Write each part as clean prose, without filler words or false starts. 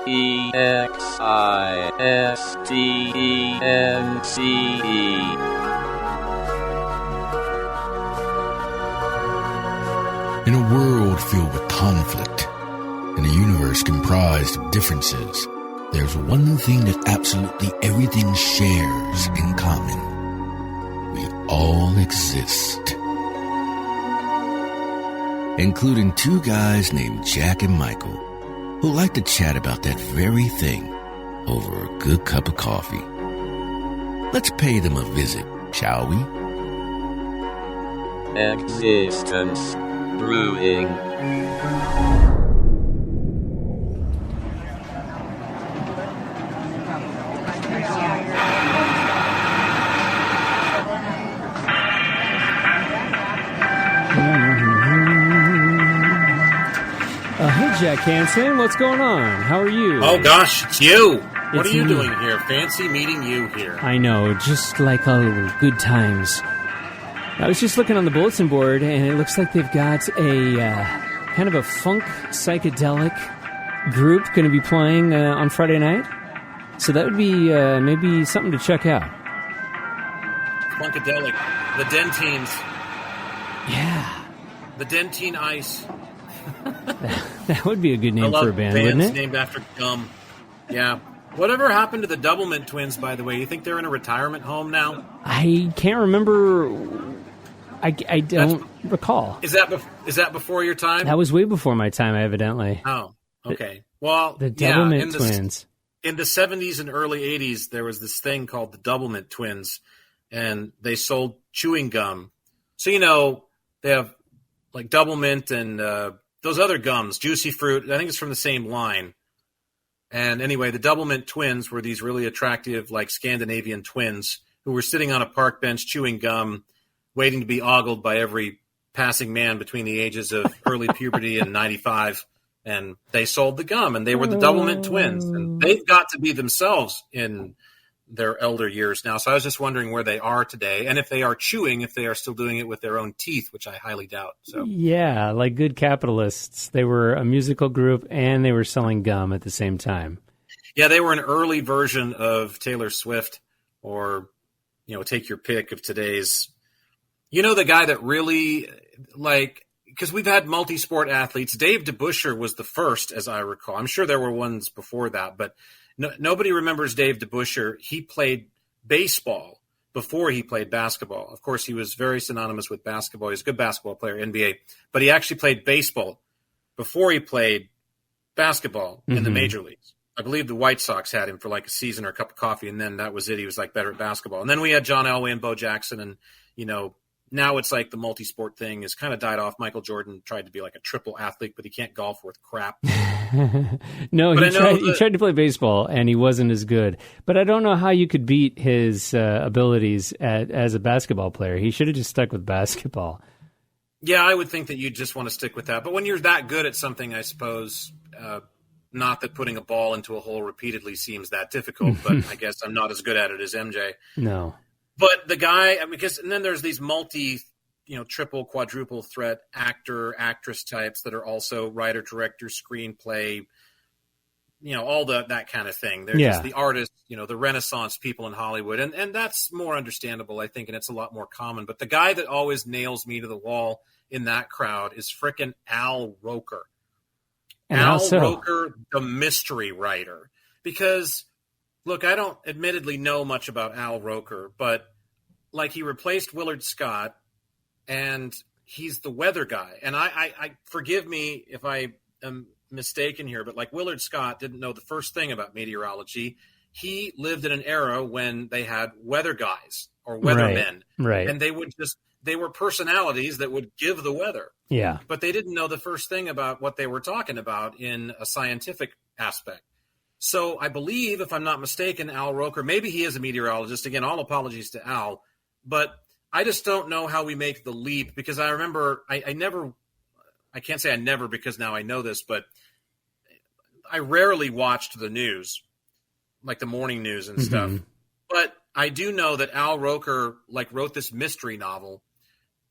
In a world filled with conflict, in a universe comprised of differences, there's one thing that absolutely everything shares in common. We all exist. Including two guys named Jack and Michael, who like to chat about that very thing over a good cup of coffee. Let's pay them a visit, shall we? Existence Brewing. Hey, Jack Hansen, what's going on? How are you? Oh, gosh, it's you. What It's are you me. doing here? Fancy meeting you here. I know, just like all good times. I was just looking on the bulletin board, and it looks like they've got a kind of a funk psychedelic group going to be playing on Friday night. So that would be maybe something to check out. Funkadelic. The Dentines. Yeah. The Dentine Ice. That would be a good I name love for a band, bands wouldn't it? named after gum. Yeah. Whatever happened to the Doublemint twins, by the way? You think they're in a retirement home now? I can't remember. I don't recall. Is that before your time? That was way before my time, evidently. Oh, okay. Well, The yeah, Doublemint twins. In the 70s and early 80s, there was this thing called the Doublemint twins, and they sold chewing gum. So, they have like Doublemint and those other gums, Juicy Fruit. I think it's from the same line. And anyway, the Doublemint twins were these really attractive, like Scandinavian twins who were sitting on a park bench chewing gum, waiting to be ogled by every passing man between the ages of early puberty and 95. And they sold the gum, and they were the Doublemint twins. And they've got to be themselves in their elder years now. So I was just wondering where they are today, and if they are chewing, if they are still doing it with their own teeth, which I highly doubt. So Yeah, like good capitalists. They were a musical group, and they were selling gum at the same time. yeah, they were an early version of Taylor Swift, or take your pick of today's. The guy that really because we've had multi-sport athletes. Dave DeBusschere was the first, as I recall. I'm sure there were ones before that, but nobody remembers Dave DeBusschere. He played baseball before he played basketball. Of course, he was very synonymous with basketball. He's a good basketball player, NBA, but he actually played baseball before he played basketball in the major leagues. I believe the White Sox had him for like a season or a cup of coffee, and then that was it. He was like better at basketball. And then we had John Elway and Bo Jackson, and now it's like the multi-sport thing has kind of died off. Michael Jordan tried to be like a triple athlete, but he can't golf worth crap. No, But he tried to play baseball, and he wasn't as good. But I don't know how you could beat his abilities as a basketball player. He should have just stuck with basketball. Yeah, I would think that you'd just want to stick with that. But when you're that good at something, I suppose, not that putting a ball into a hole repeatedly seems that difficult, but I guess I'm not as good at it as MJ. No. But the guy, and then there's these triple, quadruple threat actor, actress types that are also writer, director, screenplay, all that kind of thing. They're just the artists, the Renaissance people in Hollywood. And that's more understandable, I think, and it's a lot more common. But the guy that always nails me to the wall in that crowd is frickin' Al Roker. And Al so? Roker, the mystery writer. Because, look, I don't admittedly know much about Al Roker, but he replaced Willard Scott, and he's the weather guy. And I forgive me if I am mistaken here, but Willard Scott didn't know the first thing about meteorology. He lived in an era when they had weather guys or weathermen, right? And they were personalities that would give the weather. Yeah, but they didn't know the first thing about what they were talking about in a scientific aspect. So I believe, if I'm not mistaken, Al Roker, maybe he is a meteorologist. Again, all apologies to Al, but I just don't know how we make the leap, because I remember I can't say I never, because now I know this, but I rarely watched the news, like the morning news and stuff. But I do know that Al Roker wrote this mystery novel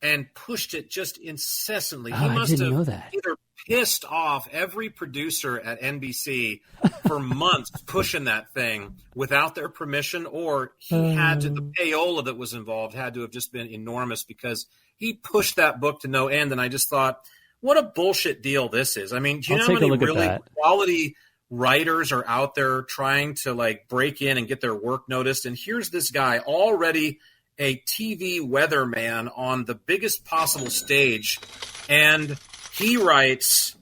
and pushed it just incessantly. Oh, I didn't know that. Either pissed off every producer at NBC for months pushing that thing without their permission, or he had to, the payola that was involved had to have just been enormous because he pushed that book to no end. And I just thought, what a bullshit deal this is. I mean, do you know how many really quality writers are out there trying to like break in and get their work noticed? And here's this guy already a TV weatherman on the biggest possible stage, and he writes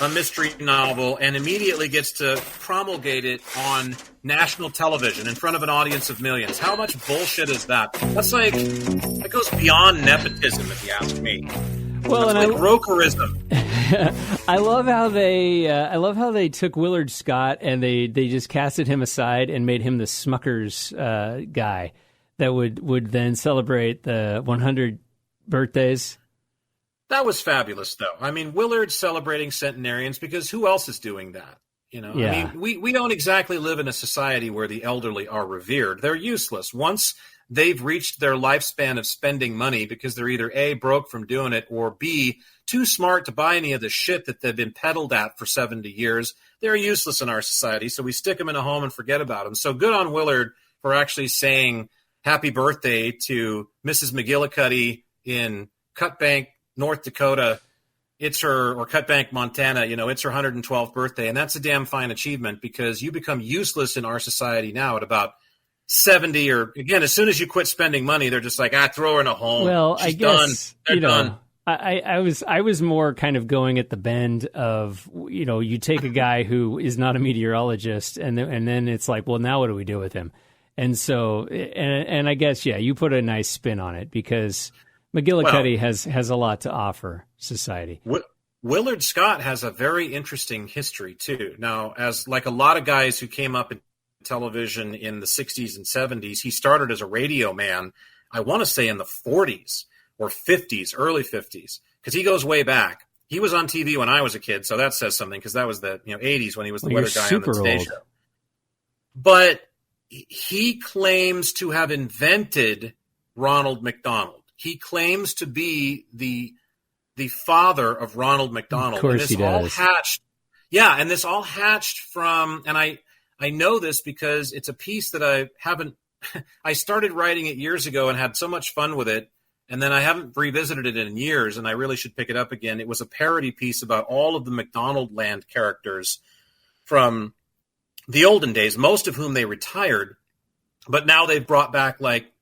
a mystery novel and immediately gets to promulgate it on national television in front of an audience of millions. How much bullshit is that? That's like, that goes beyond nepotism, if you ask me. Well, it's and like brokerism. I love how they took Willard Scott and they just casted him aside and made him the Smuckers guy that would then celebrate the 100 birthdays. That was fabulous, though. I mean, Willard's celebrating centenarians because who else is doing that? You know, Yeah. I mean, we don't exactly live in a society where the elderly are revered. They're useless. Once they've reached their lifespan of spending money because they're either A, broke from doing it, or B, too smart to buy any of the shit that they've been peddled at for 70 years, they're useless in our society. So we stick them in a home and forget about them. So good on Willard for actually saying happy birthday to Mrs. McGillicuddy in Cutbank, North Dakota. It's her, or Cutbank, Montana, you know, it's her 112th birthday. And that's a damn fine achievement because you become useless in our society now at about 70, or again, as soon as you quit spending money, they're just like, throw her in a home. Well, She's I guess, done. They're done. I was more kind of going at the bend of, you know, you take a guy who is not a meteorologist and then it's like, well, now what do we do with him? And so, and I guess, yeah, you put a nice spin on it because McGillicuddy has a lot to offer society. Willard Scott has a very interesting history too. Now, as like a lot of guys who came up in television in the 60s and 70s, he started as a radio man, I want to say in the 40s or 50s, early 50s, because he goes way back. He was on TV when I was a kid, so that says something because that was the 80s when he was the weather guy on the Today Show. But he claims to have invented Ronald McDonald. He claims to be the father of Ronald McDonald. Of course, and he does. And this all hatched from, and I know this because it's a piece that I started writing it years ago and had so much fun with it, and then I haven't revisited it in years, and I really should pick it up again. It was a parody piece about all of the McDonald Land characters from the olden days, most of whom they retired, but now they've brought back like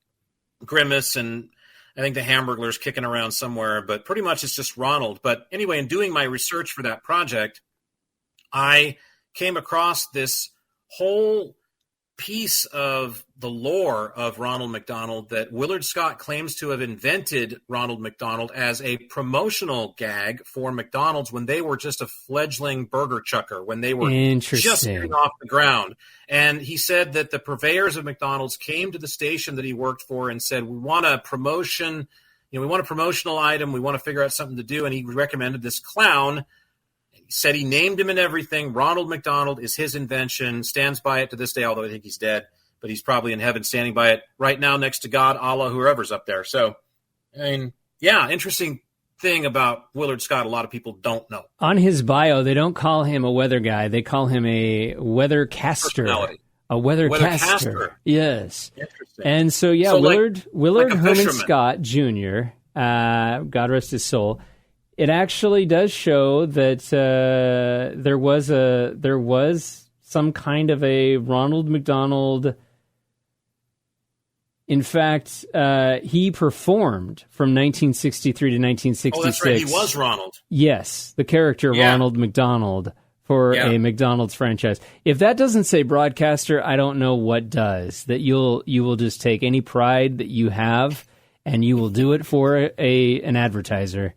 Grimace, and I think the Hamburglers kicking around somewhere, but pretty much it's just Ronald. But anyway, in doing my research for that project, I came across this whole piece of the lore of Ronald McDonald that Willard Scott claims to have invented Ronald McDonald as a promotional gag for McDonald's when they were just a fledgling burger chucker, when they were just getting off the ground. And he said that the purveyors of McDonald's came to the station that he worked for and said, we want a promotion, we want a promotional item, we want to figure out something to do. And he recommended this clown. He said he named him and everything. Ronald McDonald is his invention, stands by it to this day, although I think he's dead, but he's probably in heaven standing by it right now next to God, Allah, whoever's up there. So, I mean, yeah, interesting thing about Willard Scott a lot of people don't know. On his bio, they don't call him a weather guy. They call him a weathercaster. A weathercaster. Yes. Interesting. And so, yeah, so Willard like Herman Scott Jr., God rest his soul, it actually does show that there was some kind of a Ronald McDonald. In fact, he performed from 1963 to 1966. Oh, that's right. He was Ronald. Yes, the character Ronald McDonald for a McDonald's franchise. If that doesn't say broadcaster, I don't know what does. That you will just take any pride that you have and you will do it for an advertiser.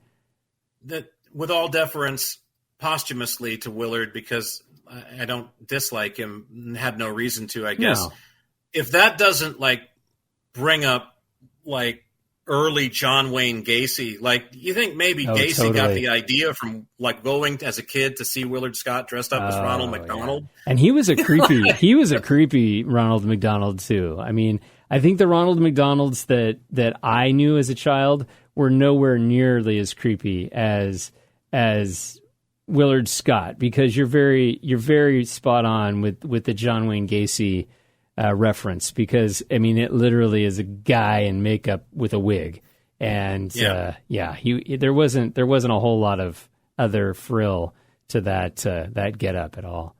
That, with all deference, posthumously to Willard, because I don't dislike him and had no reason to, I guess. No. If that doesn't bring up early John Wayne Gacy, you think maybe Gacy got the idea from going as a kid to see Willard Scott dressed up as Ronald McDonald? Yeah. And he was a creepy Ronald McDonald too. I mean, I think the Ronald McDonalds that I knew as a child were nowhere nearly as creepy as Willard Scott, because you're very spot on with the John Wayne Gacy reference, because I mean it literally is a guy in makeup with a wig, and there wasn't a whole lot of other frill to that get up at all.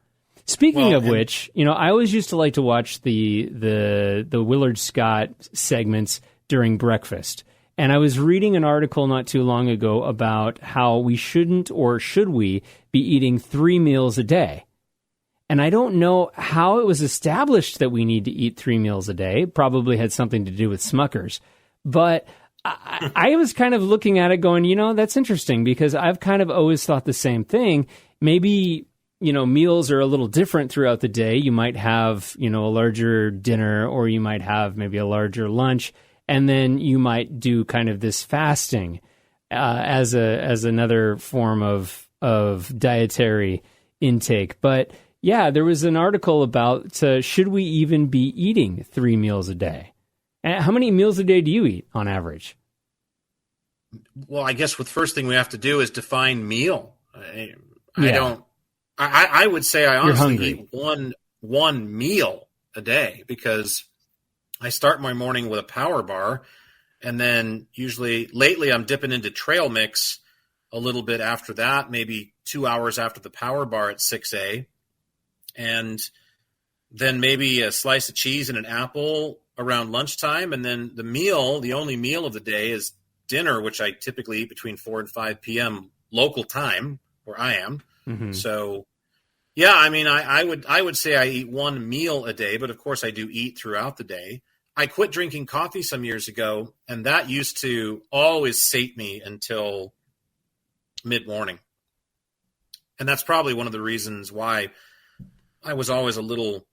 Speaking of which, I always used to like to watch the Willard Scott segments during breakfast. And I was reading an article not too long ago about how we shouldn't, or should we, be eating 3 meals a day. And I don't know how it was established that we need to eat 3 meals a day. It probably had something to do with Smuckers. But I was kind of looking at it going, that's interesting, because I've kind of always thought the same thing. Maybe, meals are a little different throughout the day. You might have, a larger dinner, or you might have maybe a larger lunch. And then you might do kind of this fasting as another form of dietary intake. But yeah, there was an article about should we even be eating 3 meals a day? And how many meals a day do you eat on average? Well, I guess the first thing we have to do is define meal. I would say I honestly eat one meal a day, because I start my morning with a power bar, and then lately I'm dipping into trail mix a little bit after that, maybe 2 hours after the power bar at 6 and then maybe a slice of cheese and an apple around lunchtime. And then the only meal of the day is dinner, which I typically eat between 4 and 5 p.m. local time where I am. Mm-hmm. So yeah, I mean, I would say I eat one meal a day, but of course I do eat throughout the day. I quit drinking coffee some years ago, and that used to always sate me until mid-morning. And that's probably one of the reasons why I was always a little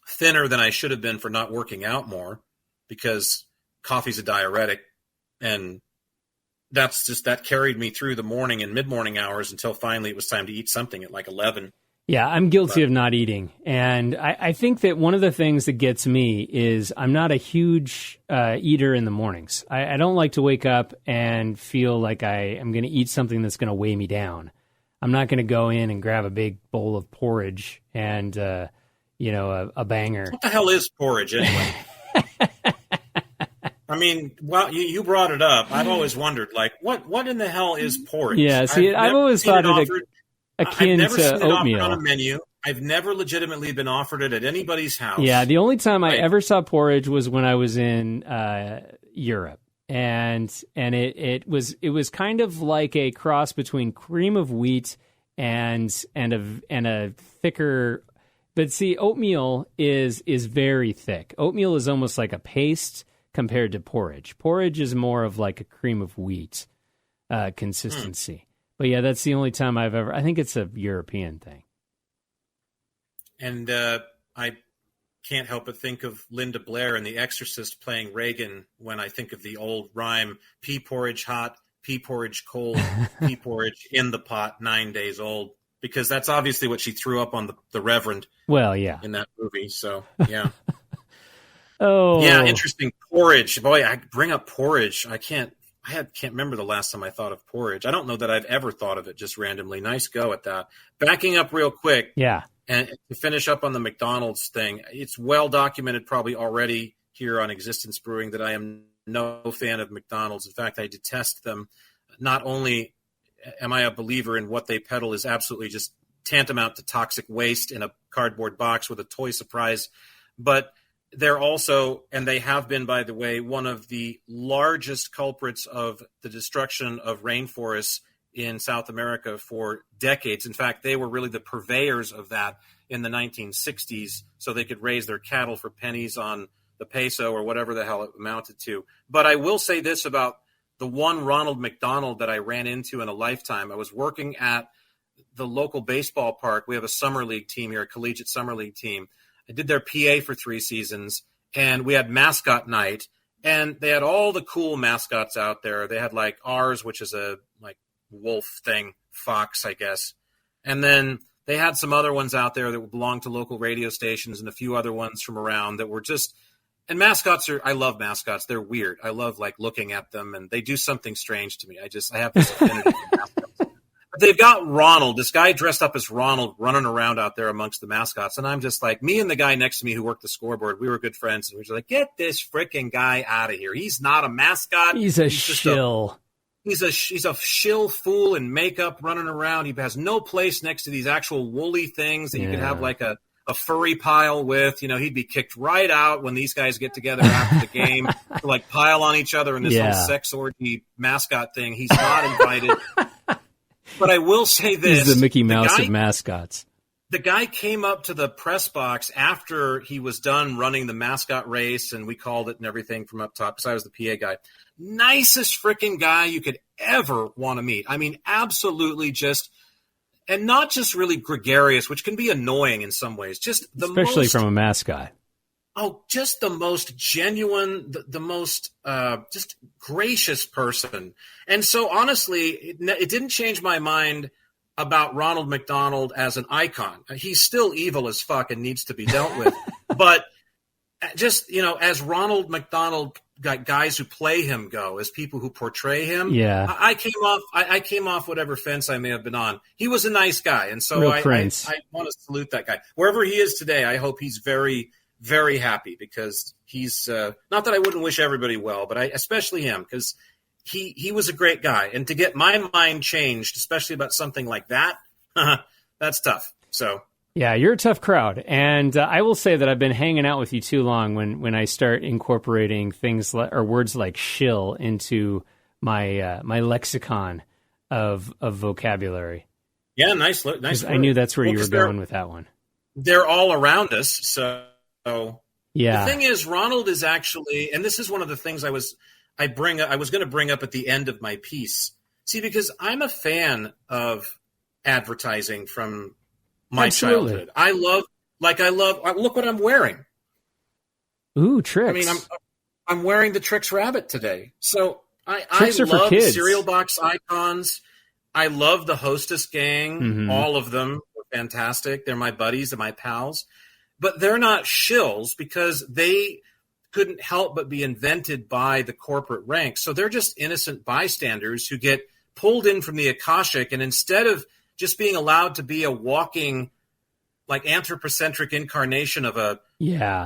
thinner than I should have been for not working out more, because coffee's a diuretic, and that carried me through the morning and mid-morning hours until finally it was time to eat something at like 11. Yeah, I'm guilty of not eating. And I think that one of the things that gets me is I'm not a huge eater in the mornings. I don't like to wake up and feel like I am going to eat something that's going to weigh me down. I'm not going to go in and grab a big bowl of porridge and, a banger. What the hell is porridge anyway? I mean, well, you brought it up. I've always wondered, like, what in the hell is porridge? Yeah, see, I've always thought it akin I've never to seen it oatmeal offered on a menu. I've never legitimately been offered it at anybody's house. Yeah, the only time I ever saw porridge was when I was in Europe, and it was kind of like a cross between cream of wheat and a thicker. But see, oatmeal is very thick. Oatmeal is almost like a paste compared to porridge. Porridge is more of like a cream of wheat consistency. But yeah, that's the only time I think it's a European thing. And I can't help but think of Linda Blair in The Exorcist playing Reagan when I think of the old rhyme, pea porridge hot, pea porridge cold, pea porridge in the pot, 9 days old. Because that's obviously what she threw up on the Reverend. Well, yeah. In that movie, so yeah. Oh. Yeah, interesting. Porridge. Boy, I bring up porridge. I can't remember the last time I thought of porridge. I don't know that I've ever thought of it just randomly. Nice go at that. Backing up real quick. Yeah. And to finish up on the McDonald's thing, it's well documented probably already here on Existence Brewing that I am no fan of McDonald's. In fact, I detest them. Not only am I a believer in what they peddle is absolutely just tantamount to toxic waste in a cardboard box with a toy surprise, but they're also, and they have been, by the way, one of the largest culprits of the destruction of rainforests in South America for decades. In fact, they were really the purveyors of that in the 1960s, so they could raise their cattle for pennies on the peso or whatever the hell it amounted to. But I will say this about the one Ronald McDonald that I ran into in a lifetime. I was working at the local baseball park. We have a summer league team here, a collegiate summer league team. I did their PA for 3 seasons, and we had mascot night, and they had all the cool mascots out there. They had like ours, which is a like wolf thing, fox, I guess. And then they had some other ones out there that belonged to local radio stations and a few other ones from around that were just, and mascots I love mascots. They're weird. I love like looking at them, and they do something strange to me. I have this affinity for mascots. they've got Ronald, this guy dressed up as Ronald, running around out there amongst the mascots. And I'm just like, me and the guy next to me who worked the scoreboard, we were good friends. And we were just like, get this freaking guy out of here. He's not a mascot. He's a shill. He's a shill fool in makeup running around. He has no place next to these actual woolly things that you could have like a furry pile with. You know, he'd be kicked right out when these guys get together after the game to like pile on each other in this little sex orgy mascot thing. He's not invited. But I will say this. He's the Mickey Mouse of mascots. The guy came up to the press box after he was done running the mascot race, and we called it and everything from up top, because I was the PA guy. Nicest freaking guy you could ever want to meet. I mean, absolutely just, and not just really gregarious, which can be annoying in some ways. Just especially from a mascot. Oh, just the most genuine, the most just gracious person. And so, honestly, it didn't change my mind about Ronald McDonald as an icon. He's still evil as fuck and needs to be dealt with. But just, you know, as Ronald McDonald, guys who play him go, as people who portray him, I came off whatever fence I may have been on. He was a nice guy, and so I want to salute that guy. Wherever he is today, I hope he's very, very happy, because he's not that I wouldn't wish everybody well, but especially him, because he was a great guy. And to get my mind changed, especially about something like that, that's tough. So yeah, you're a tough crowd. And I will say that I've been hanging out with you too long when I start incorporating things or words like shill into my my lexicon of vocabulary. Yeah, nice. I knew that's where you were going with that one. They're all around us. So yeah. The thing is, Ronald is actually, and this is one of the things I was going to bring up at the end of my piece. See, because I'm a fan of advertising from my childhood. I love, look what I'm wearing. Ooh, Trix. I mean, I'm wearing the Trix Rabbit today. So I love cereal box icons. I love the Hostess gang. Mm-hmm. All of them are fantastic. They're my buddies and my pals. But they're not shills, because they couldn't help but be invented by the corporate ranks. So they're just innocent bystanders who get pulled in from the Akashic, and instead of just being allowed to be a walking, like, anthropocentric incarnation of a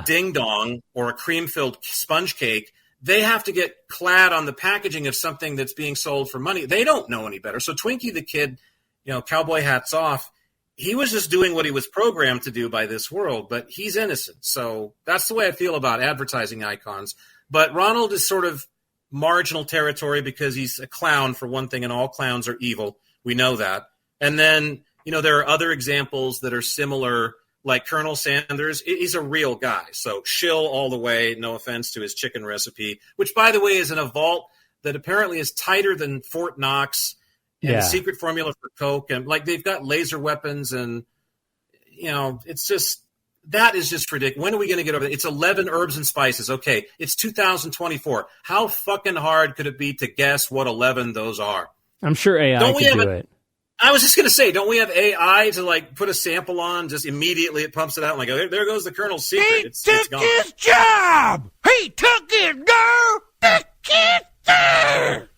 ding-dong or a cream-filled sponge cake, they have to get clad on the packaging of something that's being sold for money. They don't know any better. So Twinkie the Kid, you know, cowboy hats off, he was just doing what he was programmed to do by this world, but he's innocent. So that's the way I feel about advertising icons. But Ronald is sort of marginal territory, because he's a clown, for one thing, and all clowns are evil. We know that. And then, you know, there are other examples that are similar, like Colonel Sanders. He's a real guy. So shill all the way, no offense to his chicken recipe, which, by the way, is in a vault that apparently is tighter than Fort Knox. And the secret formula for Coke, and like they've got laser weapons, and you know, it's just, that is just ridiculous. When are we going to get over that? It's 11 herbs and spices. Okay, it's 2024. How fucking hard could it be to guess what 11 those are? I'm sure AI could do it. I was just going to say, don't we have AI to like put a sample on? Just immediately it pumps it out. And like, oh, there goes the Colonel's secret. It's gone. His job. He took it, girl. The kid there.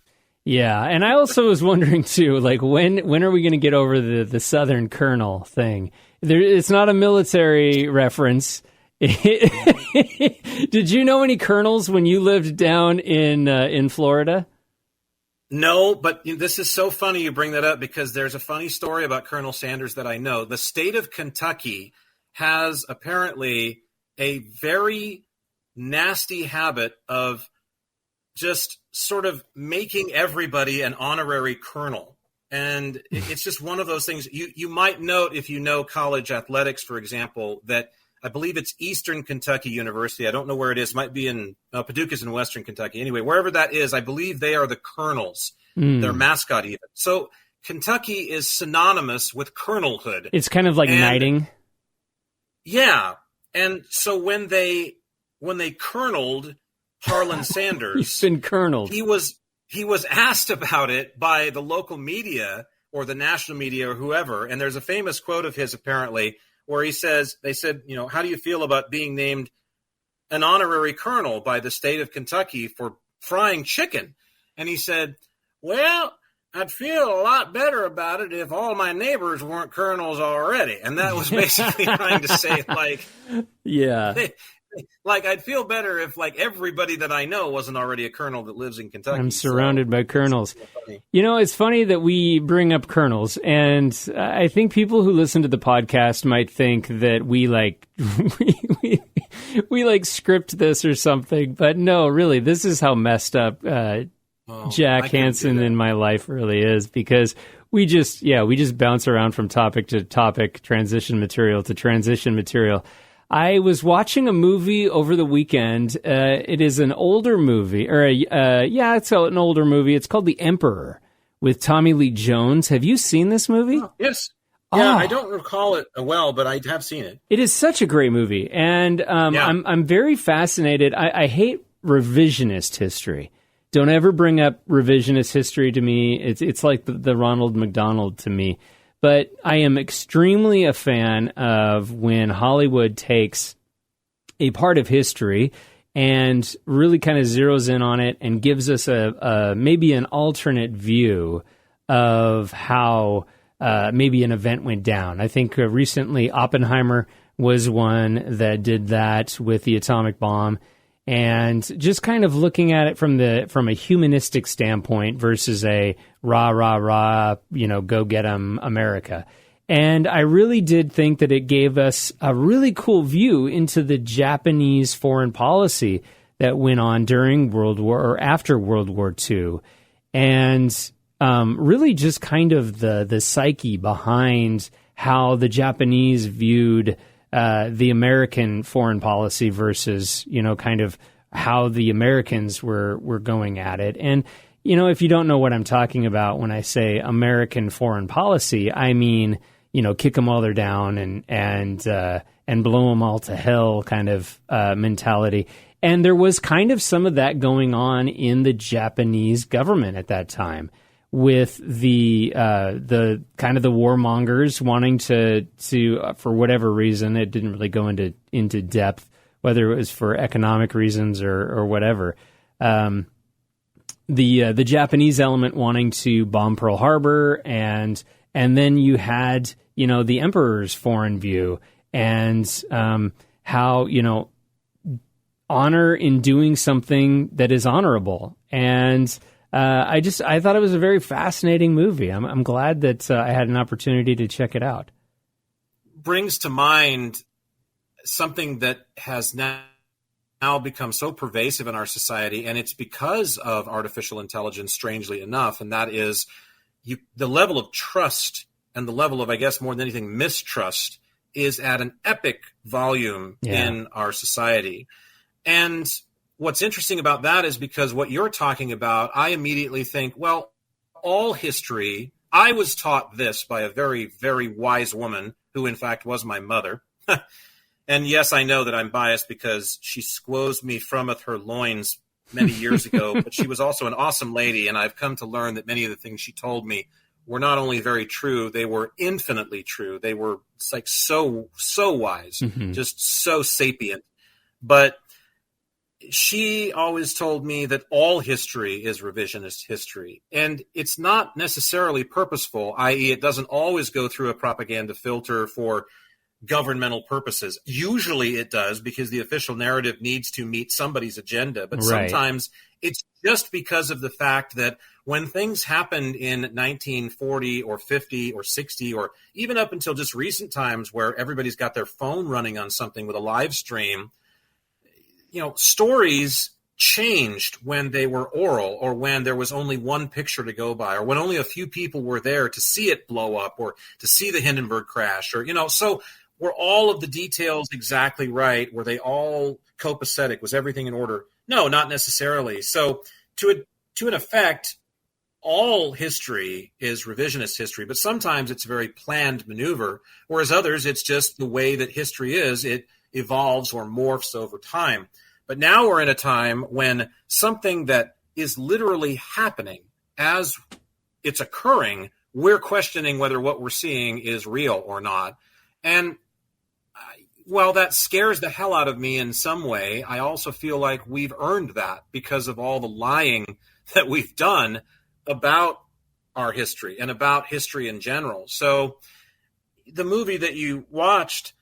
Yeah, and I also was wondering too, like when are we going to get over the Southern Colonel thing? It's not a military reference. Did you know any colonels when you lived down in Florida? No, but this is so funny you bring that up, because there's a funny story about Colonel Sanders that I know. The state of Kentucky has apparently a very nasty habit of just sort of making everybody an honorary colonel. And it's just one of those things. You might note, if you know college athletics, for example, that I believe it's Eastern Kentucky University. I don't know where it is. Might be in Paducah's in Western Kentucky. Anyway, wherever that is, I believe they are the colonels, their mascot even. So Kentucky is synonymous with colonelhood. It's kind of like knighting. Yeah. And so when they coloneled Harlan Sanders, he's been coloneled. He was asked about it by the local media or the national media or whoever, and there's a famous quote of his apparently where he says, they said, you know, how do you feel about being named an honorary colonel by the state of Kentucky for frying chicken? And he said, well, I'd feel a lot better about it if all my neighbors weren't colonels already. And that was basically trying to say, like, yeah, like I'd feel better if like everybody that I know wasn't already a colonel that lives in Kentucky. I'm surrounded by colonels. You know, it's funny that we bring up colonels, and I think people who listen to the podcast might think that we like we like script this or something, but no, really, this is how messed up Jack Hansen in my life really is, because we just bounce around from topic to topic, transition material to transition material. I was watching a movie over the weekend. It is an older movie, it's an older movie. It's called The Emperor with Tommy Lee Jones. Have you seen this movie? Oh, yes. Yeah, I don't recall it well, but I have seen it. It is such a great movie, and I'm very fascinated. I hate revisionist history. Don't ever bring up revisionist history to me. It's like the Ronald McDonald to me. But I am extremely a fan of when Hollywood takes a part of history and really kind of zeroes in on it and gives us a maybe an alternate view of how maybe an event went down. I think recently Oppenheimer was one that did that with the atomic bomb. And just kind of looking at it from a humanistic standpoint versus a rah, rah, rah, go get 'em America. And I really did think that it gave us a really cool view into the Japanese foreign policy that went on during World War or after World War II. And really just kind of the psyche behind how the Japanese viewed the American foreign policy versus, kind of how the Americans were going at it. And, if you don't know what I'm talking about when I say American foreign policy, I mean, kick them while they're down and blow them all to hell kind of mentality. And there was kind of some of that going on in the Japanese government at that time, with the kind of the warmongers wanting to for whatever reason, it didn't really go into depth, whether it was for economic reasons or whatever. The Japanese element wanting to bomb Pearl Harbor, and then you had the emperor's foreign view and how honor in doing something that is honorable. And I thought it was a very fascinating movie. I'm glad that I had an opportunity to check it out. Brings to mind something that has now become so pervasive in our society, and it's because of artificial intelligence, strangely enough, and that is the level of trust and the level of, I guess, more than anything, mistrust is at an epic volume in our society. And what's interesting about that is because what you're talking about, I immediately think, well, all history, I was taught this by a very, very wise woman who, in fact, was my mother. And yes, I know that I'm biased because she squozed me frometh her loins many years ago, but she was also an awesome lady, and I've come to learn that many of the things she told me were not only very true, they were infinitely true. They were like so wise, just so sapient. But she always told me that all history is revisionist history, and it's not necessarily purposeful, i.e. it doesn't always go through a propaganda filter for governmental purposes. Usually it does because the official narrative needs to meet somebody's agenda, but sometimes it's just because of the fact that when things happened in 1940 or 50 or 60 or even up until just recent times where everybody's got their phone running on something with a live stream, stories changed when they were oral or when there was only one picture to go by or when only a few people were there to see it blow up or to see the Hindenburg crash or, so were all of the details exactly right? Were they all copacetic? Was everything in order? No, not necessarily. So to an effect, all history is revisionist history, but sometimes it's a very planned maneuver, whereas others, it's just the way that history is. It evolves or morphs over time. But now we're in a time when something that is literally happening as it's occurring, we're questioning whether what we're seeing is real or not. And while that scares the hell out of me in some way, I also feel like we've earned that because of all the lying that we've done about our history and about history in general. So the movie that you watched,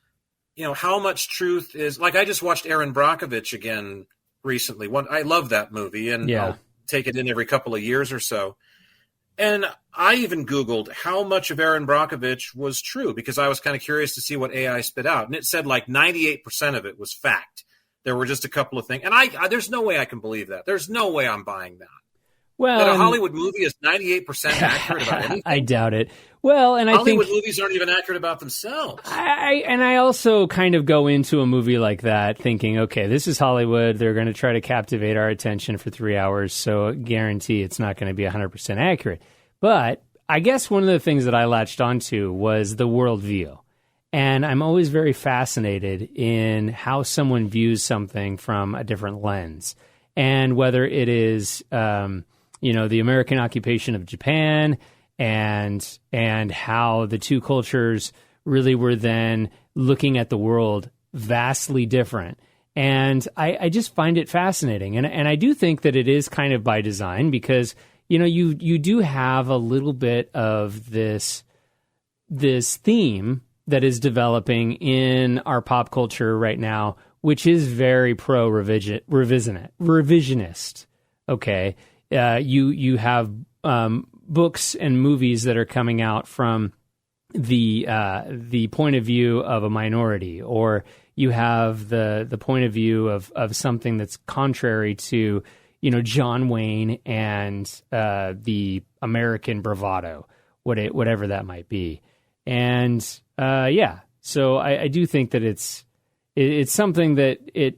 how much truth is, like, I just watched Erin Brockovich again recently. I love that movie, and I'll take it in every couple of years or so. And I even Googled how much of Erin Brockovich was true, because I was kind of curious to see what AI spit out. And it said like 98% of it was fact. There were just a couple of things. And there's no way I can believe that. There's no way I'm buying that. Well, that a Hollywood movie is 98% accurate about anything. I doubt it. Well, and Hollywood movies aren't even accurate about themselves. I also kind of go into a movie like that thinking, okay, this is Hollywood. They're going to try to captivate our attention for 3 hours, so I guarantee it's not going to be 100% accurate. But I guess one of the things that I latched onto was the worldview. And I'm always very fascinated in how someone views something from a different lens. And whether it is, the American occupation of Japan and how the two cultures really were then looking at the world vastly different. And I just find it fascinating. And I do think that it is kind of by design, because, you do have a little bit of this theme that is developing in our pop culture right now, which is very revisionist. Okay. You have books and movies that are coming out from the point of view of a minority, or you have the point of view of something that's contrary to, John Wayne and the American bravado, whatever that might be. And so I do think that it's something that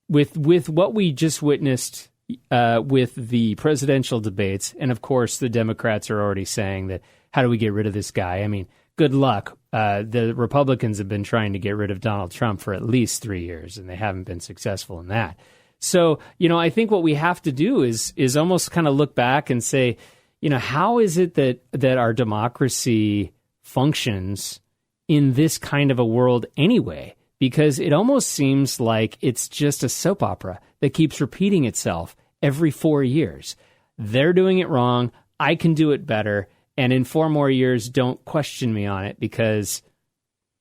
with what we just witnessed with the presidential debates, and of course the Democrats are already saying that, how do we get rid of this guy? I mean, good luck. The Republicans have been trying to get rid of Donald Trump for at least 3 years, and they haven't been successful in that. So, I think what we have to do is almost kind of look back and say, how is it that our democracy functions in this kind of a world anyway? Because it almost seems like it's just a soap opera that keeps repeating itself every 4 years. They're doing it wrong. I can do it better. And in 4 more years, don't question me on it, because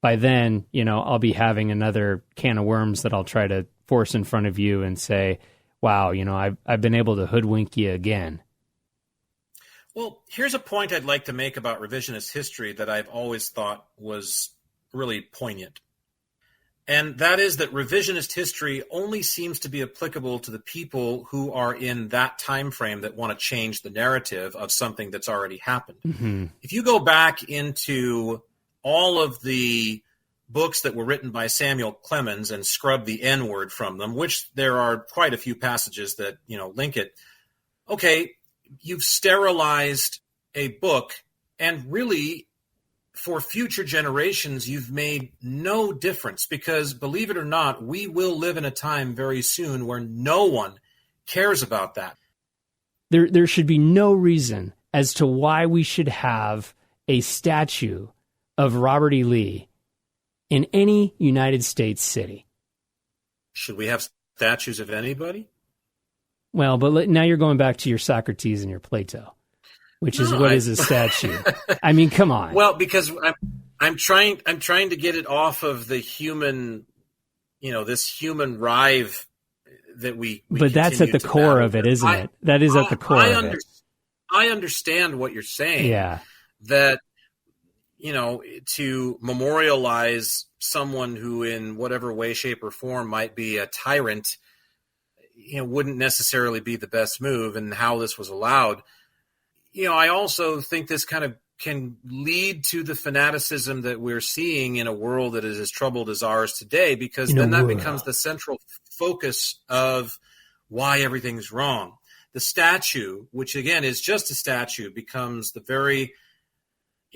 by then, I'll be having another can of worms that I'll try to force in front of you and say, wow, I've been able to hoodwink you again. Well, here's a point I'd like to make about revisionist history that I've always thought was really poignant. And that is that revisionist history only seems to be applicable to the people who are in that time frame that want to change the narrative of something that's already happened. Mm-hmm. If you go back into all of the books that were written by Samuel Clemens and scrub the N-word from them, which there are quite a few passages that, link it. Okay, you've sterilized a book, and really, for future generations, you've made no difference, because, believe it or not, we will live in a time very soon where no one cares about that. There should be no reason as to why we should have a statue of Robert E. Lee in any United States city. Should we have statues of anybody? Well, but now you're going back to your Socrates and your Plato, which is what is a statue. I mean, come on. Well, because I'm trying to get it off of the human, this human rive that we but that's at the core of it, isn't it? That is at the core of it. I understand what you're saying. Yeah. That, to memorialize someone who in whatever way, shape, or form might be a tyrant, wouldn't necessarily be the best move, and how this was allowed. I also think this kind of can lead to the fanaticism that we're seeing in a world that is as troubled as ours today, because then that becomes the central focus of why everything's wrong. The statue, which again is just a statue, becomes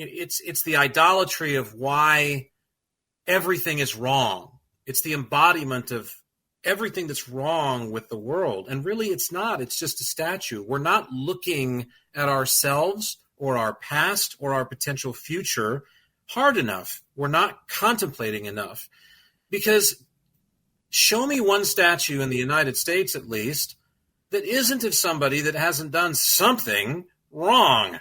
it's the idolatry of why everything is wrong. It's the embodiment of everything that's wrong with the world. And really it's not. It's just a statue. We're not looking at ourselves or our past or our potential future hard enough. We're not contemplating enough. Because show me one statue in the United States, at least, that isn't of somebody that hasn't done something wrong.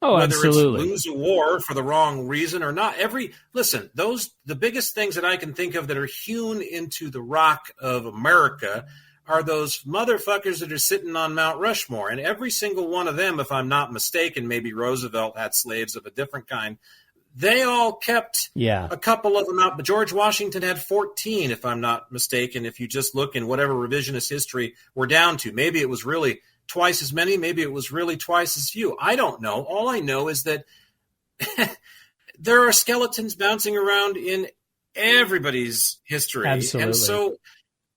Oh, whether absolutely. it's lose a war for the wrong reason or not. The biggest things that I can think of that are hewn into the rock of America are those motherfuckers that are sitting on Mount Rushmore. And every single one of them, if I'm not mistaken, maybe Roosevelt had slaves of a different kind. They all kept a couple of them out. But George Washington had 14, if I'm not mistaken, if you just look in whatever revisionist history we're down to. Maybe it was really twice as many. Maybe it was really twice as few. I don't know. All I know is that there are skeletons bouncing around in everybody's history. Absolutely. And so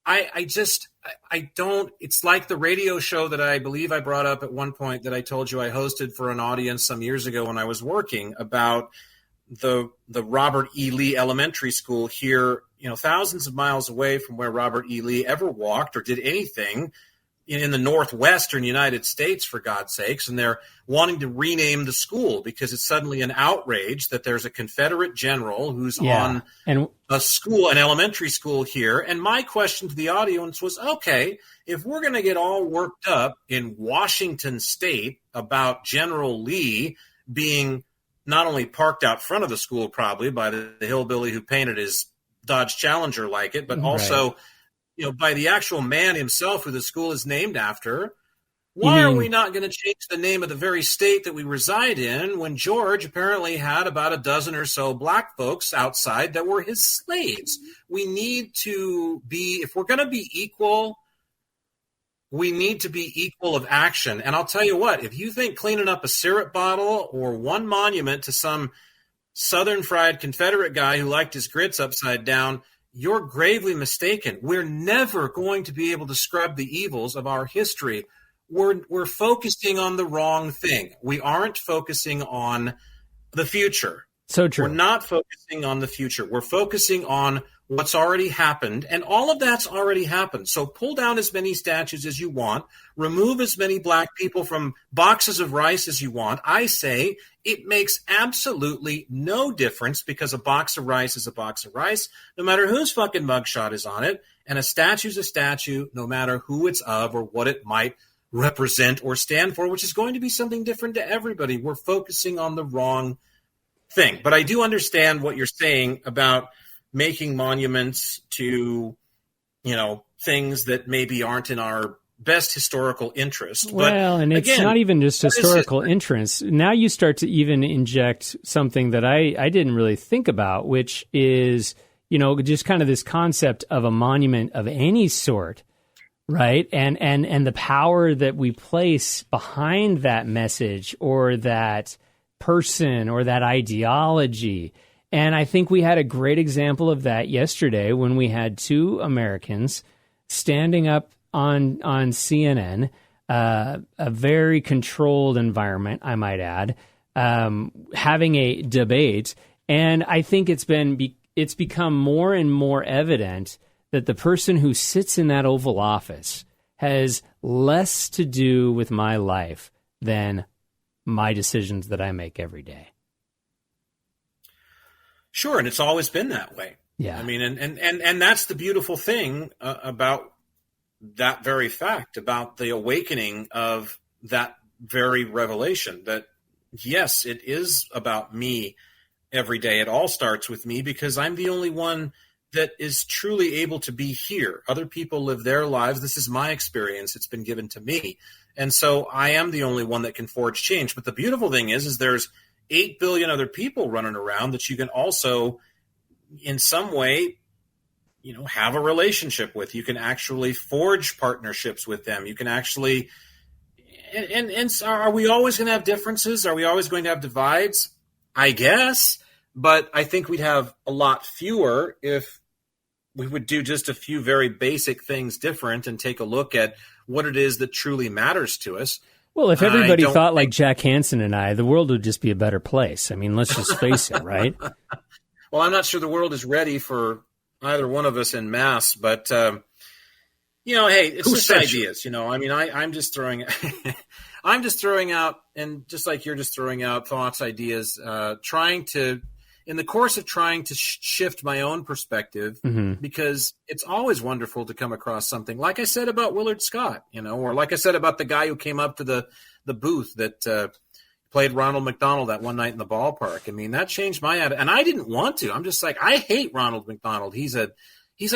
I don't, it's like the radio show that I believe I brought up at one point that I told you I hosted for an audience some years ago when I was working about the Robert E. Lee Elementary School here, thousands of miles away from where Robert E. Lee ever walked or did anything in the Northwestern United States, for God's sakes. And they're wanting to rename the school because it's suddenly an outrage that there's a Confederate general who's on an elementary school here. And my question to the audience was, okay, if we're going to get all worked up in Washington State about General Lee being not only parked out front of the school probably by the hillbilly who painted his Dodge Challenger like it, but also by the actual man himself who the school is named after, why are we not going to change the name of the very state that we reside in when George apparently had about a dozen or so black folks outside that were his slaves? We need to be, if we're going to be equal, we need to be equal of action. And I'll tell you what, if you think cleaning up a syrup bottle or one monument to some Southern fried Confederate guy who liked his grits upside down, you're gravely mistaken. We're never going to be able to scrub the evils of our history. We're focusing on the wrong thing. We aren't focusing on the future. So true. We're not focusing on the future. We're focusing on what's already happened, and all of that's already happened. So pull down as many statues as you want, remove as many black people from boxes of rice as you want. I say it makes absolutely no difference because a box of rice is a box of rice, no matter whose fucking mugshot is on it, and a statue's a statue, no matter who it's of or what it might represent or stand for, which is going to be something different to everybody. We're focusing on the wrong thing. But I do understand what you're saying about making monuments to, things that maybe aren't in our best historical interest. Well, and it's not even just historical interest. Now you start to even inject something that I didn't really think about, which is, just kind of this concept of a monument of any sort, right? And the power that we place behind that message or that person or that ideology. And I think we had a great example of that yesterday when we had two Americans standing up on CNN, a very controlled environment, I might add, having a debate. And I think it's become more and more evident that the person who sits in that Oval Office has less to do with my life than my decisions that I make every day. Sure, and it's always been that way. Yeah. I mean, and that's the beautiful thing about that very fact, about the awakening of that very revelation, that, yes, it is about me every day. It all starts with me because I'm the only one that is truly able to be here. Other people live their lives. This is my experience. It's been given to me. And so I am the only one that can forge change. But the beautiful thing is there's 8 billion other people running around that you can also, in some way, have a relationship with. You can actually forge partnerships with them. You can actually, and are we always going to have differences? Are we always going to have divides? I guess, but I think we'd have a lot fewer if we would do just a few very basic things different and take a look at what it is that truly matters to us. Well, if everybody thought like Jack Hansen and I, the world would just be a better place. I mean, let's just face it, right? Well, I'm not sure the world is ready for either one of us en masse, but, hey, it's just ideas, I mean, I'm just throwing out, and just like you're just throwing out thoughts, ideas, in the course of trying to shift my own perspective, because it's always wonderful to come across something like I said about Willard Scott, or like I said about the guy who came up to the booth that played Ronald McDonald that one night in the ballpark. I mean, that changed my attitude. And I didn't want to. I'm just like, I hate Ronald McDonald. He's a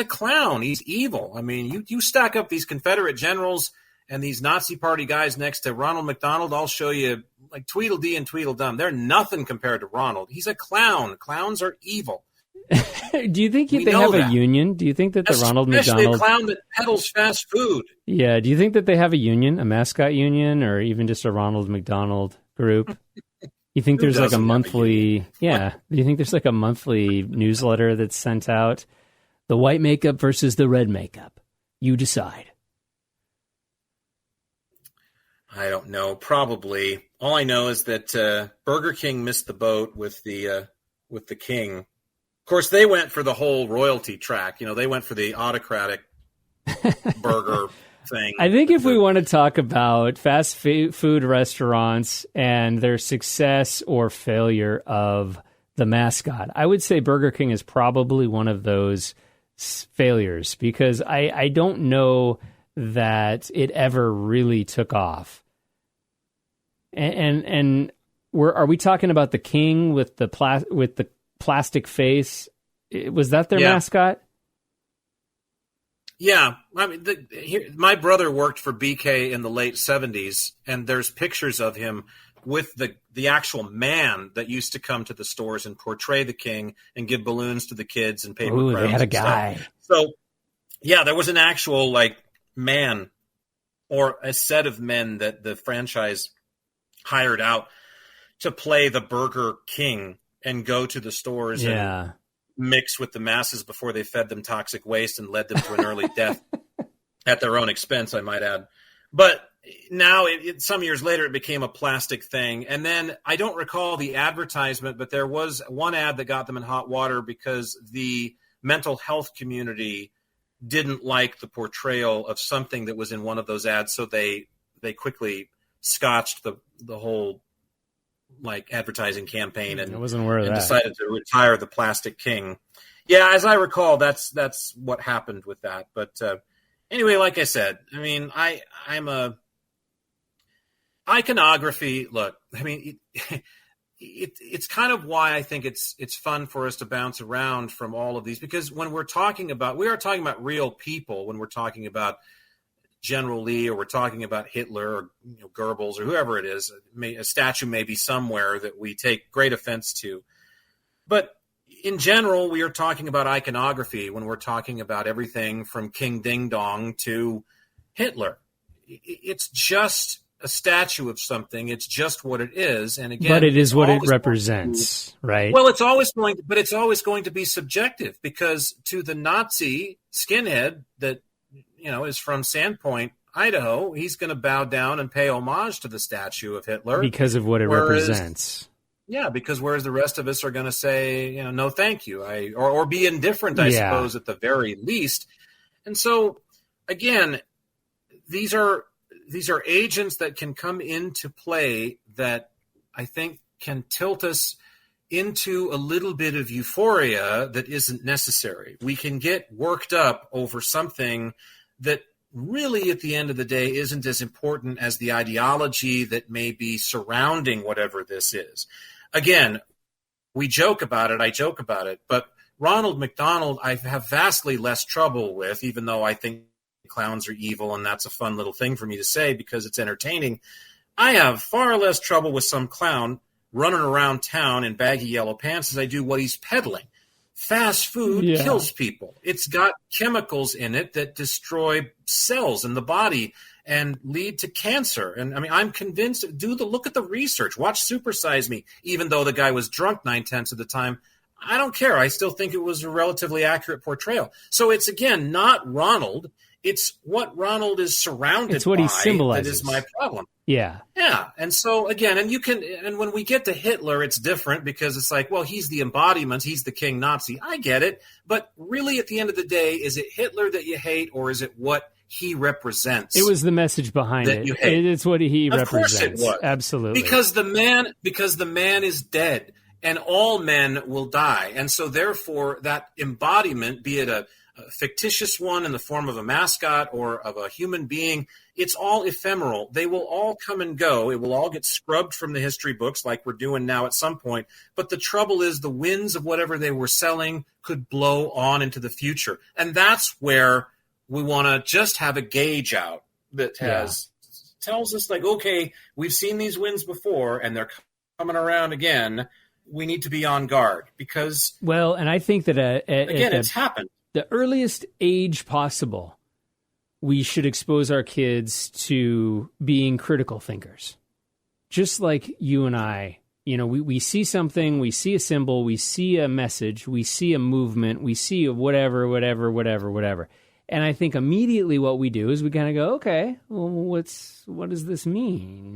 clown. He's evil. I mean, you stack up these Confederate generals and these Nazi Party guys next to Ronald McDonald, I'll show you, like, Tweedledee and Tweedledum. They're nothing compared to Ronald. He's a clown. Clowns are evil. Do you think they have a union? Do you think that the Ronald McDonald... Especially a clown that peddles fast food. Yeah, do you think that they have a union, a mascot union, or even just a Ronald McDonald group? You think there's like a monthly... Yeah, do you think there's like a monthly newsletter that's sent out? The white makeup versus the red makeup. You decide. I don't know. Probably. All I know is that Burger King missed the boat with the king. Of course, they went for the whole royalty track. You know, they went for the autocratic burger thing. I think if we want to talk about fast food restaurants and their success or failure of the mascot, I would say Burger King is probably one of those failures, because I don't know that it ever really took off. And are we talking about the king with the plastic face? Was that their mascot? Yeah, I mean, my brother worked for BK in the late 70s, and there's pictures of him with the actual man that used to come to the stores and portray the king and give balloons to the kids and paper crowns. They had a guy. Stuff. So, yeah, there was an actual man or a set of men that the franchise hired out to play the Burger King and go to the stores and mix with the masses before they fed them toxic waste and led them to an early death at their own expense, I might add. But now, some years later, it became a plastic thing. And then I don't recall the advertisement, but there was one ad that got them in hot water because the mental health community didn't like the portrayal of something that was in one of those ads. So they quickly scotched the whole advertising campaign and decided to retire the plastic king. Yeah, as I recall, that's what happened with that. But anyway, like I said, I mean, I'm a iconography. Look, I mean, it's kind of why I think it's fun for us to bounce around from all of these, because when we are talking about real people, when we're talking about General Lee, or we're talking about Hitler, or Goebbels, or whoever it is, a statue may be somewhere that we take great offense to. But in general, we are talking about iconography when we're talking about everything from King Ding Dong to Hitler. It's just a statue of something. It's just what it is. And again, but it is what it represents, right? Well, it's always going to be subjective, because to the Nazi skinhead that is from Sandpoint, Idaho, he's going to bow down and pay homage to the statue of Hitler because of what it represents. Yeah, because whereas the rest of us are going to say, no, thank you, or be indifferent, I suppose, at the very least. And so, again, these are agents that can come into play that I think can tilt us into a little bit of euphoria that isn't necessary. We can get worked up over something that really, at the end of the day, isn't as important as the ideology that may be surrounding whatever this is. Again, we joke about it, I joke about it, but Ronald McDonald I have vastly less trouble with, even though I think clowns are evil, and that's a fun little thing for me to say because it's entertaining. I have far less trouble with some clown running around town in baggy yellow pants as I do what he's peddling. Fast food kills people. It's got chemicals in it that destroy cells in the body and lead to cancer. And I mean, I'm convinced, look at the research. Watch Super Size Me. Even though the guy was drunk 9/10 of the time, I don't care. I still think it was a relatively accurate portrayal. So it's, again, not Ronald. It's what Ronald is surrounded by. It's what he symbolizes. That is my problem. Yeah. Yeah. And so, again, and when we get to Hitler, it's different because it's like, well, he's the embodiment. He's the king Nazi. I get it. But really, at the end of the day, is it Hitler that you hate, or is it what he represents? It was the message behind it. It's what he represents. Of course it was. Absolutely. Because the man is dead, and all men will die. And so, therefore, that embodiment, be it a fictitious one in the form of a mascot or of a human being, it's all ephemeral. They will all come and go. It will all get scrubbed from the history books like we're doing now at some point. But the trouble is the winds of whatever they were selling could blow on into the future. And that's where we want to just have a gauge out that tells us, like, okay, we've seen these winds before and they're coming around again. We need to be on guard because, well, and I think that again, it's happened. The earliest age possible, we should expose our kids to being critical thinkers. Just like you and I, we see something, we see a symbol, we see a message, we see a movement, we see a whatever. And I think immediately what we do is we kind of go, okay, well, what does this mean?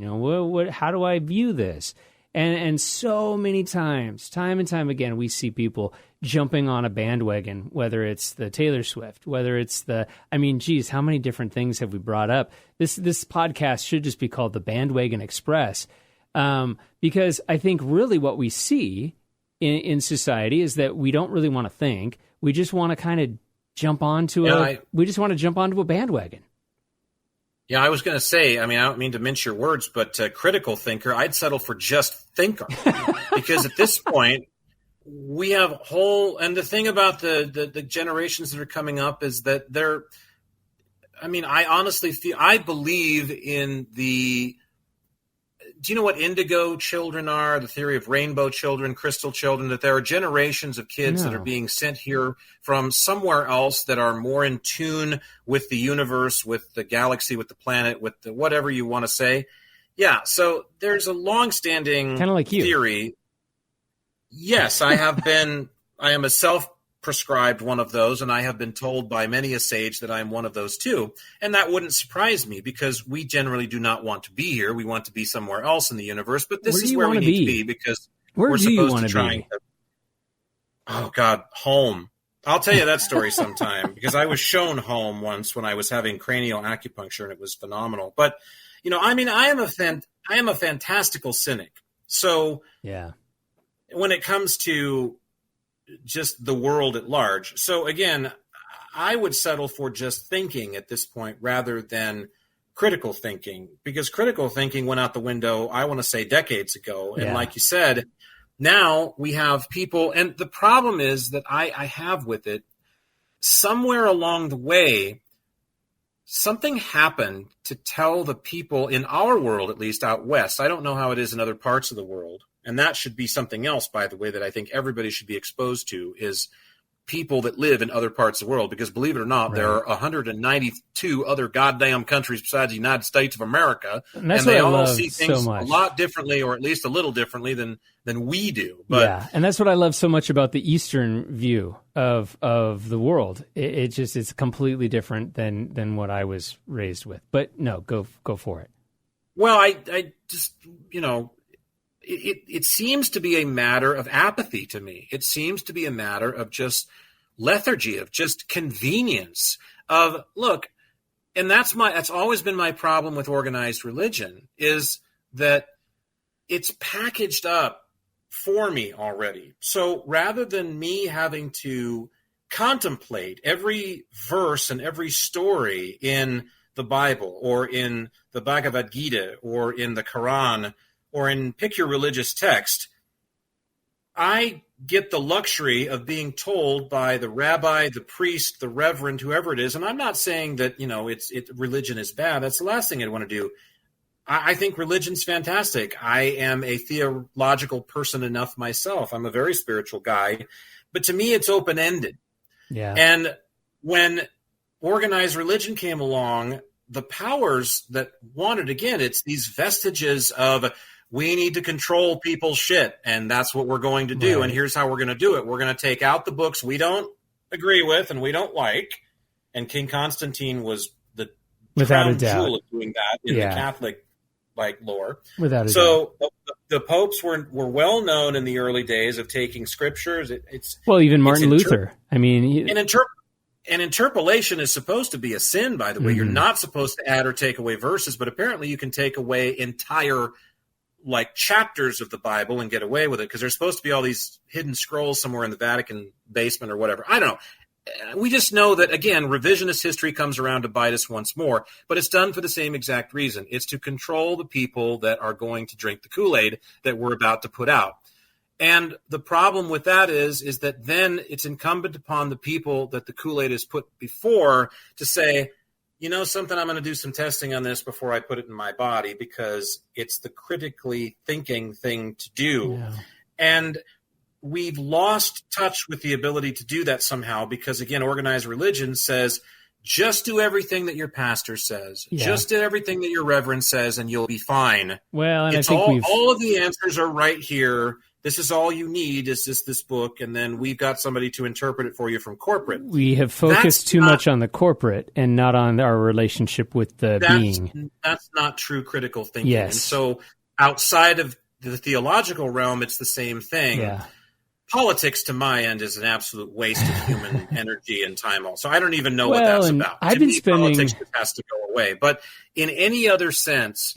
How do I view this? And so many times, time and time again, we see people jumping on a bandwagon, whether it's the Taylor Swift, whether it's how many different things have we brought up? This podcast should just be called the Bandwagon Express, because I think really what we see in society is that we don't really want to think. We just want to kind of jump onto a bandwagon. Yeah, I was going to say, I don't mean to mince your words, but critical thinker, I'd settle for just thinker. Because at this point, we have and the thing about the generations that are coming up is that I honestly believe in do you know what indigo children are? The theory of rainbow children, crystal children, that there are generations of kids that are being sent here from somewhere else that are more in tune with the universe, with the galaxy, with the planet, with the whatever you want to say. Yeah, so there's a long-standing kind of like theory. Yes, I am a self-prescribed one of those, and I have been told by many a sage that I am one of those too. And that wouldn't surprise me because we generally do not want to be here. We want to be somewhere else in the universe, but this is where we need to be because we're supposed to try. Oh, God, home. I'll tell you that story sometime because I was shown home once when I was having cranial acupuncture, and it was phenomenal. But, I am a fantastical cynic. So yeah, when it comes to just the world at large. So again, I would settle for just thinking at this point rather than critical thinking, because critical thinking went out the window, I want to say decades ago. And like you said, now we have people, and the problem is that I have with it, somewhere along the way, something happened to tell the people in our world, at least out west. I don't know how it is in other parts of the world. And that should be something else, by the way, that I think everybody should be exposed to is people that live in other parts of the world. Because believe it or not, there are 192 other goddamn countries besides the United States of America. And they all see things a lot differently, or at least a little differently than we do. But, yeah, and that's what I love so much about the Eastern view of the world. It's completely different than what I was raised with. But no, go for it. Well, I just, It seems to be a matter of apathy to me. It seems to be a matter of just lethargy, of just convenience, of look, and that's always been my problem with organized religion, is that it's packaged up for me already. So rather than me having to contemplate every verse and every story in the Bible or in the Bhagavad Gita or in the Quran or pick your religious text, I get the luxury of being told by the rabbi, the priest, the reverend, whoever it is, and I'm not saying that, religion is bad. That's the last thing I'd want to do. I think religion's fantastic. I am a theological person enough myself. I'm a very spiritual guy. But to me, it's open-ended. Yeah. And when organized religion came along, the powers that wanted, again, it's these vestiges of we need to control people's shit, and that's what we're going to do, and here's how we're going to do it. We're going to take out the books we don't agree with and we don't like, and King Constantine was the crown jewel of doing that in the Catholic lore. Without a doubt. So the popes were well known in the early days of taking scriptures. Even Martin Luther. And interpolation is supposed to be a sin, by the way. You're not supposed to add or take away verses, but apparently you can take away entire chapters of the Bible and get away with it, because there's supposed to be all these hidden scrolls somewhere in the Vatican basement or whatever. I don't know. we just know that, again, revisionist history comes around to bite us once more, but it's done for the same exact reason. It's to control the people that are going to drink the Kool-Aid that we're about to put out. And the problem with that is that then it's incumbent upon the people that the Kool-Aid is put before to say, you know something, I'm going to do some testing on this before I put it in my body, because it's the critically thinking thing to do. Yeah. And we've lost touch with the ability to do that somehow because, again, organized religion says, just do everything that your pastor says. Yeah. Just do everything that your reverend says, and you'll be fine. Well, and I think all of the answers are right here. This is all you need is just this book, and then we've got somebody to interpret it for you from corporate. We have focused too much on the corporate and not on our relationship with the being. That's not true critical thinking. Yes. And so outside of the theological realm, it's the same thing. Yeah. Politics, to my end, is an absolute waste of human energy and time. Also, I don't even know what that's about. Politics just has to go away. But in any other sense,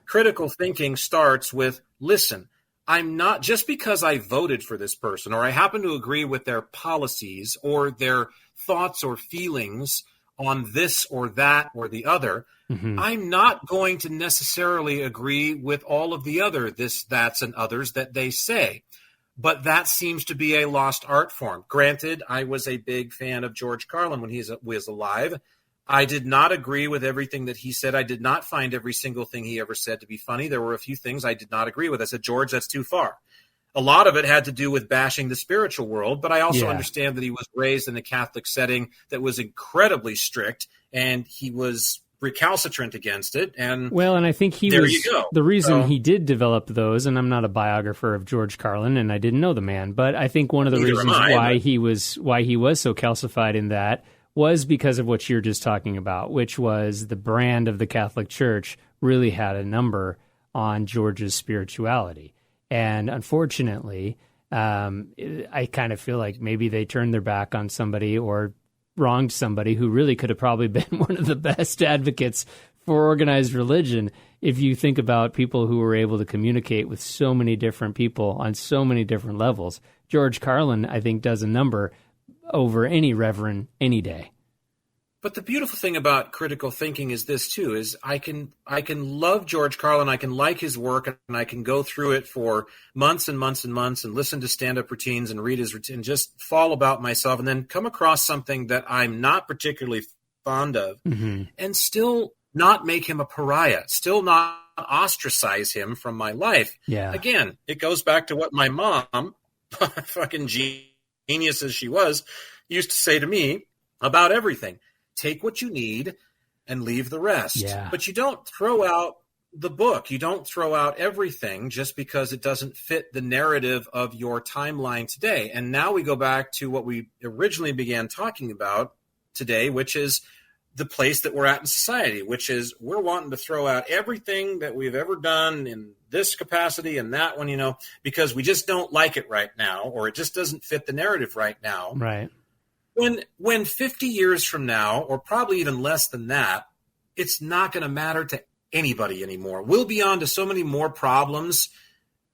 critical thinking starts with, listen, I'm not, just because I voted for this person or I happen to agree with their policies or their thoughts or feelings on this or that or the other, I'm not going to necessarily agree with all of the other this, that's, and others that they say. But that seems to be a lost art form. Granted, I was a big fan of George Carlin when he was alive. I did not agree with everything that he said. I did not find every single thing he ever said to be funny. There were a few things I did not agree with. I said, George, that's too far. A lot of it had to do with bashing the spiritual world, but I also understand that he was raised in a Catholic setting that was incredibly strict, and he was recalcitrant against it. And I think the reason he did develop those, and I'm not a biographer of George Carlin, and I didn't know the man, but I think one of the reasons why he was so calcified in that was because of what you're just talking about, which was the brand of the Catholic Church really had a number on George's spirituality. And unfortunately, I kind of feel like maybe they turned their back on somebody or wronged somebody who really could have probably been one of the best advocates for organized religion. If you think about people who were able to communicate with so many different people on so many different levels, George Carlin, I think, does a number over any reverend any day. But the beautiful thing about critical thinking is this too, is I can love George Carlin, I can like his work, and I can go through it for months and months and months and listen to stand-up routines and read his routine, just fall about myself, and then come across something that I'm not particularly fond of, and still not make him a pariah, still not ostracize him from my life. Yeah. Again, it goes back to what my mom, fucking genius as she was, used to say to me about everything. Take what you need and leave the rest. Yeah. But you don't throw out the book. You don't throw out everything just because it doesn't fit the narrative of your timeline today. And now we go back to what we originally began talking about today, which is the place that we're at in society, which is we're wanting to throw out everything that we've ever done in this capacity and that one, because we just don't like it right now, or it just doesn't fit the narrative right now. Right. When 50 years from now, or probably even less than that, it's not going to matter to anybody anymore. We'll be on to so many more problems.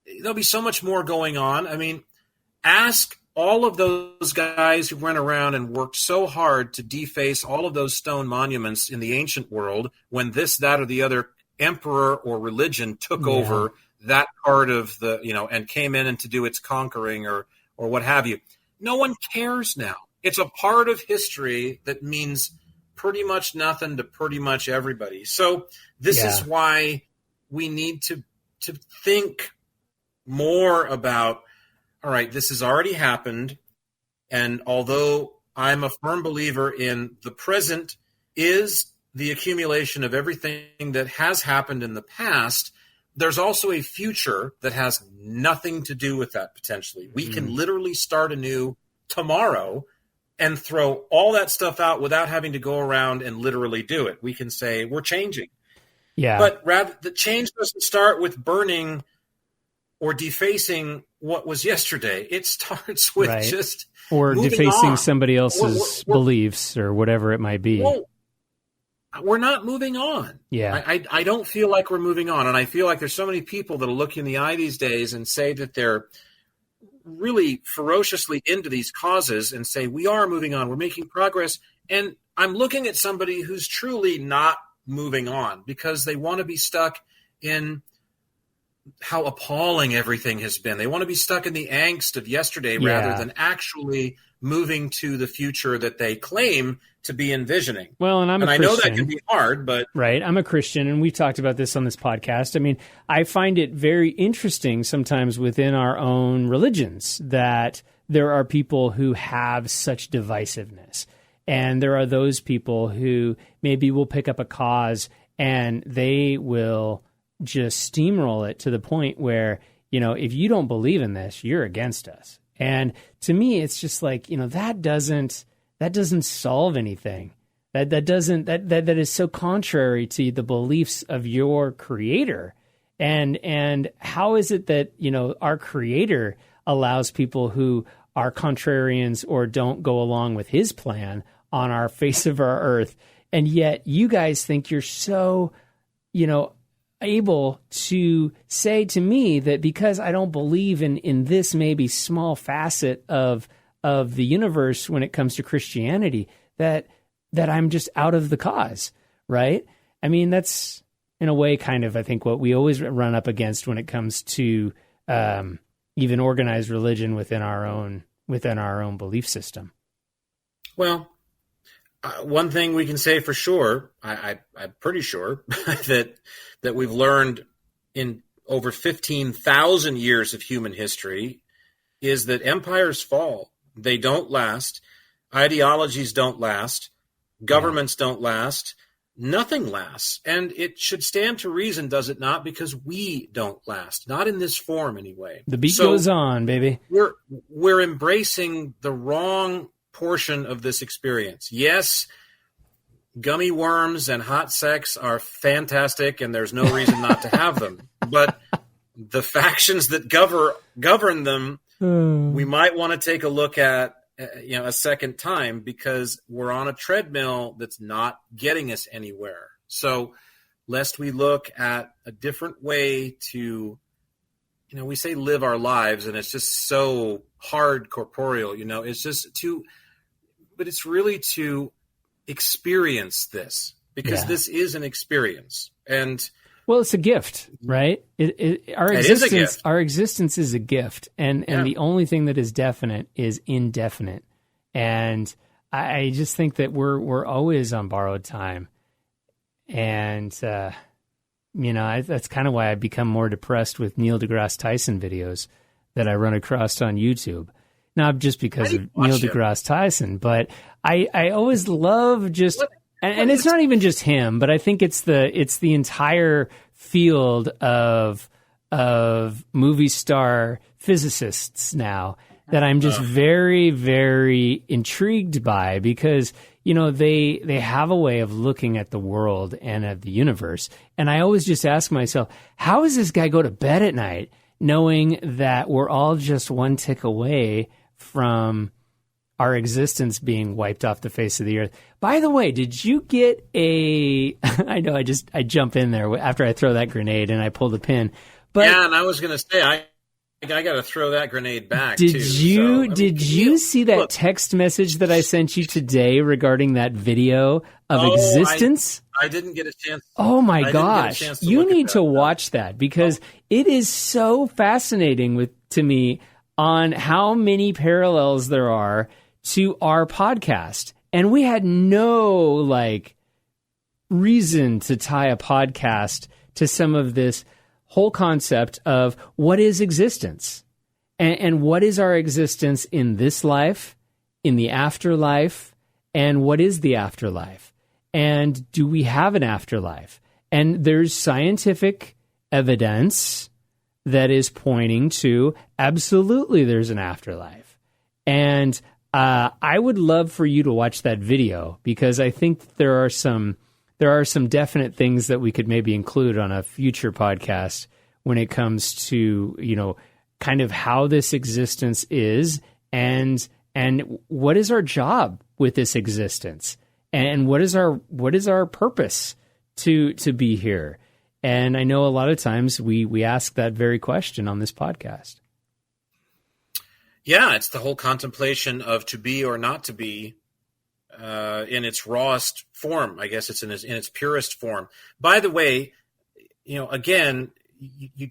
There'll be so much more going on. I mean, ask all of those guys who went around and worked so hard to deface all of those stone monuments in the ancient world when this, that, or the other emperor or religion took over that part of the, and came in and to do its conquering or what have you. No one cares now. It's a part of history that means pretty much nothing to pretty much everybody. So this is why we need to think more about, all right, this has already happened. And although I'm a firm believer in the present is the accumulation of everything that has happened in the past, there's also a future that has nothing to do with that potentially. We can literally start anew tomorrow and throw all that stuff out without having to go around and literally do it. We can say we're changing. Yeah. But rather, the change doesn't start with burning or defacing what was yesterday. It starts with just or defacing on. Somebody else's beliefs or whatever it might be. Well, we're not moving on. Yeah. I don't feel like we're moving on. And I feel like there's so many people that'll look you in the eye these days and say that they're really ferociously into these causes and say, we are moving on, we're making progress. And I'm looking at somebody who's truly not moving on because they want to be stuck in how appalling everything has been. They want to be stuck in the angst of yesterday rather than actually moving to the future that they claim to be envisioning. Well, and I know that can be hard, but... Right, I'm a Christian, and we've talked about this on this podcast. I mean, I find it very interesting sometimes within our own religions that there are people who have such divisiveness. And there are those people who maybe will pick up a cause and they will just steamroll it to the point where, if you don't believe in this, you're against us. And to me, it's just like, that doesn't solve anything. That is so contrary to the beliefs of your creator. And how is it that, our creator allows people who are contrarians or don't go along with his plan on our face of our earth, and yet you guys think you're so, able to say to me that because I don't believe in this maybe small facet of the universe when it comes to Christianity, that I'm just out of the cause, right? I mean, that's in a way kind of, I think, what we always run up against when it comes to even organized religion within our own belief system. Well, one thing we can say for sure, I'm pretty sure that we've learned in over 15,000 years of human history is that empires fall. They don't last. Ideologies don't last. Governments don't last. Nothing lasts. And it should stand to reason, does it not? Because we don't last. Not in this form, anyway. The beat goes on, baby. We're embracing the wrong portion of this experience. Yes, gummy worms and hot sex are fantastic, and there's no reason not to have them. But the factions that govern them, we might want to take a look at a second time, because we're on a treadmill that's not getting us anywhere. So lest we look at a different way to, we say live our lives, and it's just so hard corporeal, it's just but it's really to experience this, because this is an experience. And well, it's a gift, right? Our existence is a gift, and the only thing that is definite is indefinite. And I just think that we're always on borrowed time, and that's kind of why I've become more depressed with Neil deGrasse Tyson videos that I run across on YouTube. Not just because of Neil deGrasse Tyson, but I always love just. And it's not even just him, but I think it's the entire field of movie star physicists now that I'm just very, very intrigued by, because they have a way of looking at the world and at the universe. And I always just ask myself, how does this guy go to bed at night knowing that we're all just one tick away from our existence being wiped off the face of the earth? By the way, did you get I know I jump in there after I throw that grenade and I pull the pin. But yeah, and I was going to say, I got to throw that grenade back, Did you see that text message that I sent you today regarding that video of Existence? I didn't get a chance. Oh my gosh. You need to watch that, because it is so fascinating to me on how many parallels there are to our podcast. And we had no reason to tie a podcast to some of this whole concept of what is existence, and what is our existence in this life, in the afterlife, and what is the afterlife, and do we have an afterlife? And there's scientific evidence that is pointing to absolutely there's an afterlife. And I would love for you to watch that video, because I think there are some definite things that we could maybe include on a future podcast when it comes to, kind of how this existence is, and what is our job with this existence, and what is our purpose to be here. And I know a lot of times we ask that very question on this podcast. Yeah, it's the whole contemplation of to be or not to be in its rawest form. I guess it's in its purest form. By the way, again, you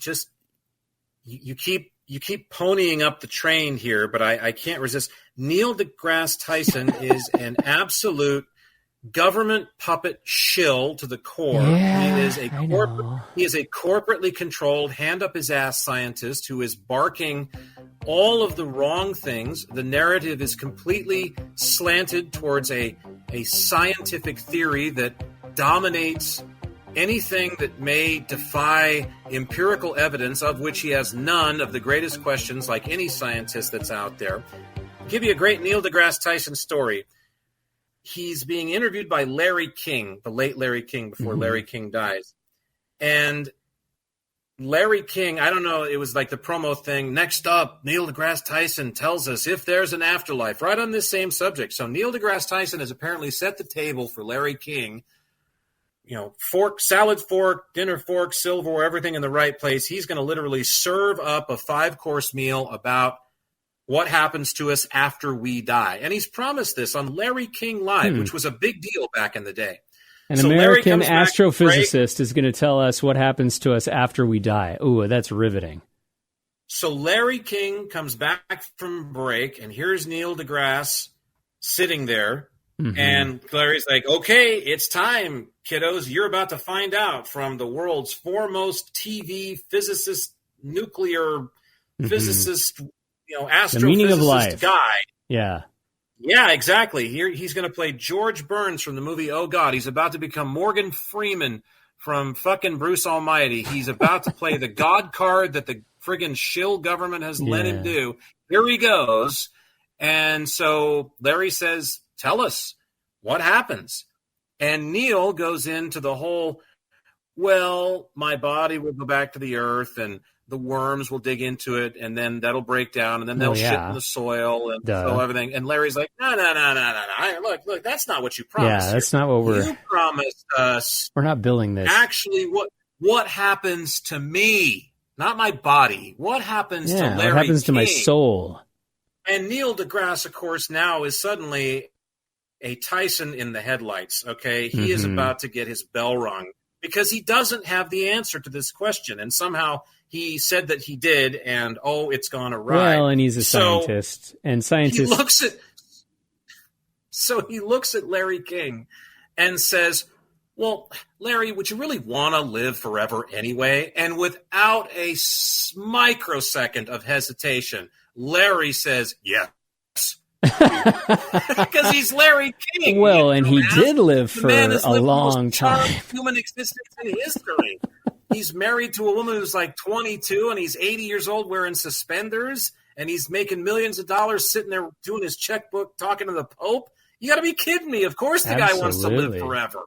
keep ponying up the train here, but I can't resist. Neil deGrasse Tyson is an absolute government puppet shill to the core. Yeah, he is a corporately controlled, hand up his ass scientist who is barking all of the wrong things. The narrative is completely slanted towards a scientific theory that dominates anything that may defy empirical evidence, of which he has none, of the greatest questions, like any scientist that's out there. I'll give you a great Neil deGrasse Tyson story. He's being interviewed by Larry King, the late Larry King, before Larry King dies. And Larry King, I don't know, it was like the promo thing. Next up, Neil deGrasse Tyson tells us if there's an afterlife, right on this same subject. So Neil deGrasse Tyson has apparently set the table for Larry King. Fork, salad fork, dinner fork, silverware, everything in the right place. He's going to literally serve up a 5-course meal about what happens to us after we die. And he's promised this on Larry King Live, which was a big deal back in the day. An American astrophysicist is going to tell us what happens to us after we die. Ooh, that's riveting. So Larry King comes back from break, and here's Neil deGrasse sitting there. And Larry's like, okay, it's time, kiddos. You're about to find out from the world's foremost TV physicist, nuclear physicist, astrophysicist the meaning of life guy. Yeah, exactly. Here he's going to play George Burns from the movie Oh God. He's about to become Morgan Freeman from fucking Bruce Almighty. He's about to play the God card that the friggin' shill government has let him do. Here he goes. And so Larry says, tell us what happens. And Neil goes into the whole, well, my body will go back to the earth and the worms will dig into it, and then that'll break down, and then they'll shit in the soil and so everything. And Larry's like, no. Look, that's not what you promised. Yeah, that's not what you promised us. We're not billing this. Actually, what happens to me? Not my body. What happens to Larry what happens King? To my soul? And Neil deGrasse, of course, now is suddenly a Tyson in the headlights, okay? He is about to get his bell rung because he doesn't have the answer to this question. And somehow he said that he did, and, it's gone awry. Well, and he's a scientist. And scientists... He looks at Larry King and says, well, Larry, would you really want to live forever anyway? And without a microsecond of hesitation, Larry says, yes. Because he's Larry King. Well, and he did live for a long time. Human existence in history. He's married to a woman who's like 22, and he's 80 years old wearing suspenders, and he's making millions of dollars sitting there doing his checkbook, talking to the Pope. You got to be kidding me. Of course the guy wants to live forever.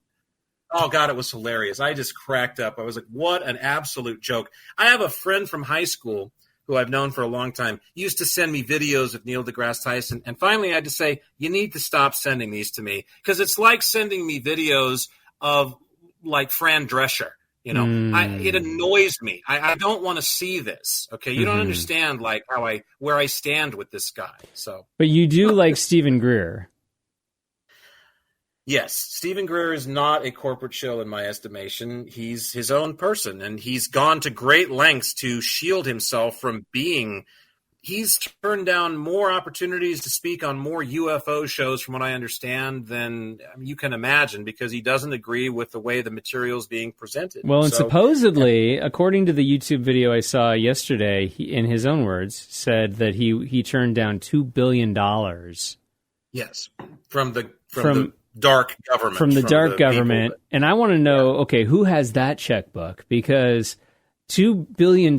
Oh, God, it was hilarious. I just cracked up. I was like, what an absolute joke. I have a friend from high school who I've known for a long time, used to send me videos of Neil deGrasse Tyson. And finally I had to say, you need to stop sending these to me, because it's like sending me videos of like Fran Drescher. It annoys me. I don't want to see this. Okay. You don't understand like where I stand with this guy. So, but you do like Stephen Greer. Yes, Stephen Greer is not a corporate shill in my estimation. He's his own person, and he's gone to great lengths to shield himself from being. He's turned down more opportunities to speak on more UFO shows, from what I understand, than you can imagine, because he doesn't agree with the way the material is being presented. Well, and supposedly, according to the YouTube video I saw yesterday, he, in his own words, said that he turned down $2 billion. Yes, from the dark government. From the dark government. And I want to know, okay, who has that checkbook? Because $2 billion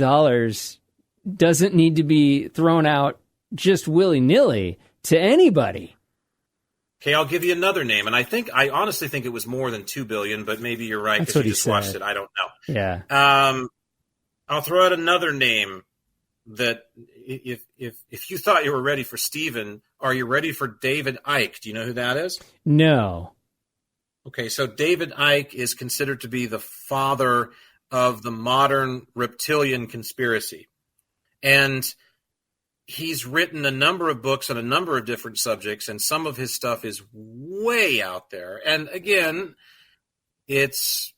doesn't need to be thrown out just willy-nilly to anybody. Okay, I'll give you another name. And I honestly think it was more than $2 billion, but maybe you're right because you just watched it. I don't know. Yeah. I'll throw out another name that if you thought you were ready for Steven, are you ready for David Icke? Do you know who that is? No. Okay, so David Icke is considered to be the father of the modern reptilian conspiracy. And he's written a number of books on a number of different subjects, and some of his stuff is way out there. And again, it's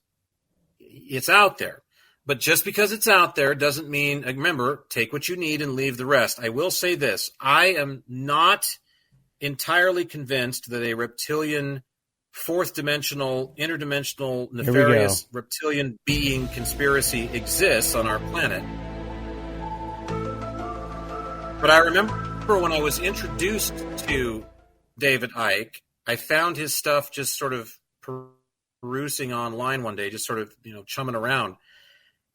out there. But just because it's out there doesn't mean, remember, take what you need and leave the rest. I will say this. I am not entirely convinced that a reptilian, fourth dimensional, interdimensional, nefarious reptilian being conspiracy exists on our planet. But I remember when I was introduced to David Icke, I found his stuff just sort of perusing online one day, just sort of, chumming around.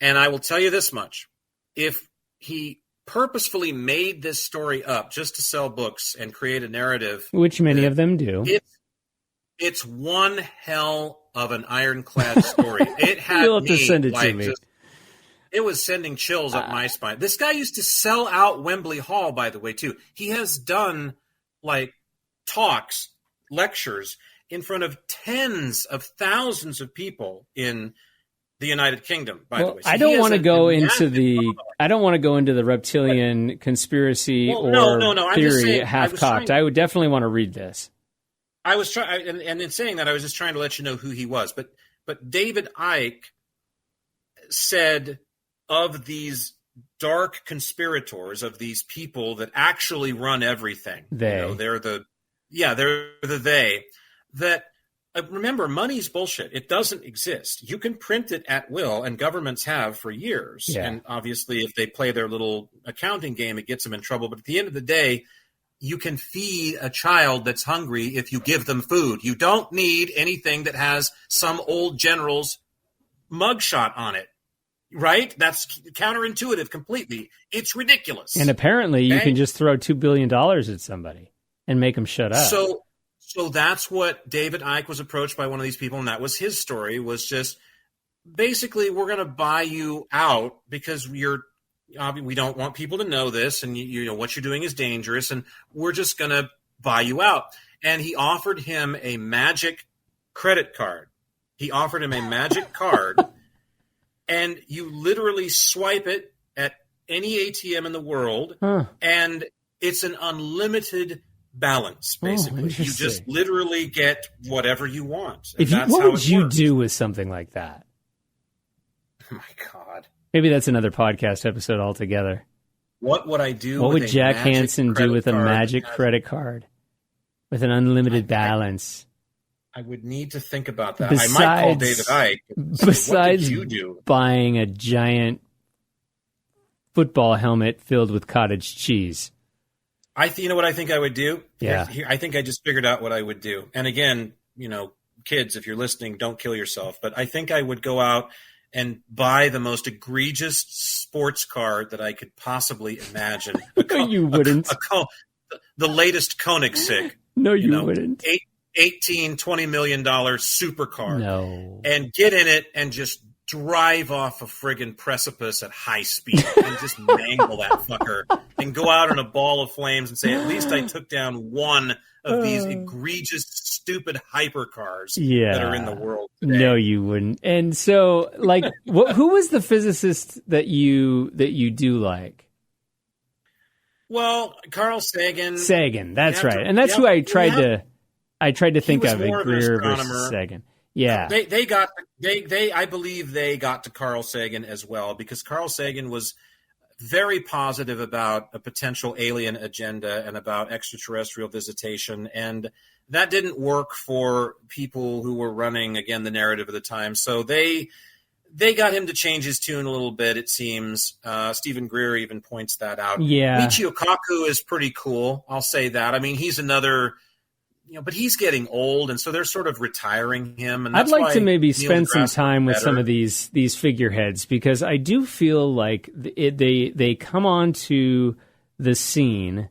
And I will tell you this much. If he purposefully made this story up just to sell books and create a narrative, which many of them do, it's one hell of an ironclad story. It had You'll have to send it to me. It was sending chills up my spine. This guy used to sell out Wembley Hall, by the way, too. He has done talks, lectures in front of tens of thousands of people in the United Kingdom, by the way. So I don't want to go into the reptilian conspiracy theory half-cocked. I would definitely want to read this. I was trying, and in saying that, I was just trying to let you know who he was. But David Icke said of these dark conspirators, of these people that actually run everything, they're the they, that remember, money's bullshit. It doesn't exist. You can print it at will, and governments have for years. Yeah. And obviously, if they play their little accounting game, it gets them in trouble. But at the end of the day, you can feed a child that's hungry if you give them food. You don't need anything that has some old general's mugshot on it, right? That's counterintuitive completely. It's ridiculous. And apparently, you can just throw $2 billion at somebody and make them shut up. So that's what David Icke was approached by one of these people, and that was his story, was just basically, we're going to buy you out because we don't want people to know this, and what you're doing is dangerous, and we're just going to buy you out. And he offered him a magic credit card. He offered him a magic card, and you literally swipe it at any ATM in the world, and it's an unlimited balance, basically. You just literally get whatever you want. What would you do with something like that? Oh my God. Maybe that's another podcast episode altogether. What would I do? What would Jack Hansen do with a magic credit card with an unlimited balance? I would need to think about that. I might call David Icke. Besides what did you do? Buying a giant football helmet filled with cottage cheese. You know what I think I would do? Yeah. I think I just figured out what I would do. And again, kids, if you're listening, don't kill yourself. But I think I would go out and buy the most egregious sports car that I could possibly imagine. You wouldn't. The latest Koenigsegg. No, you wouldn't. $20 million supercar. No. And get in it and just drive off a friggin' precipice at high speed and just mangle that fucker and go out in a ball of flames and say, at least I took down one of these egregious, stupid hypercars that are in the world today. No, you wouldn't. And so, who was the physicist that you do like? Well, Carl Sagan. Sagan, that's right. And that's who I tried to think of, Greer versus Sagan. Yeah, I believe they got to Carl Sagan as well, because Carl Sagan was very positive about a potential alien agenda and about extraterrestrial visitation, and that didn't work for people who were running, again, the narrative of the time. So they got him to change his tune a little bit, it seems. Stephen Greer even points that out. Yeah, Michio Kaku is pretty cool. I'll say that. I mean, he's another. But he's getting old, and so they're sort of retiring him. And I'd like to maybe spend some time with some of these figureheads, because I do feel like they come onto the scene,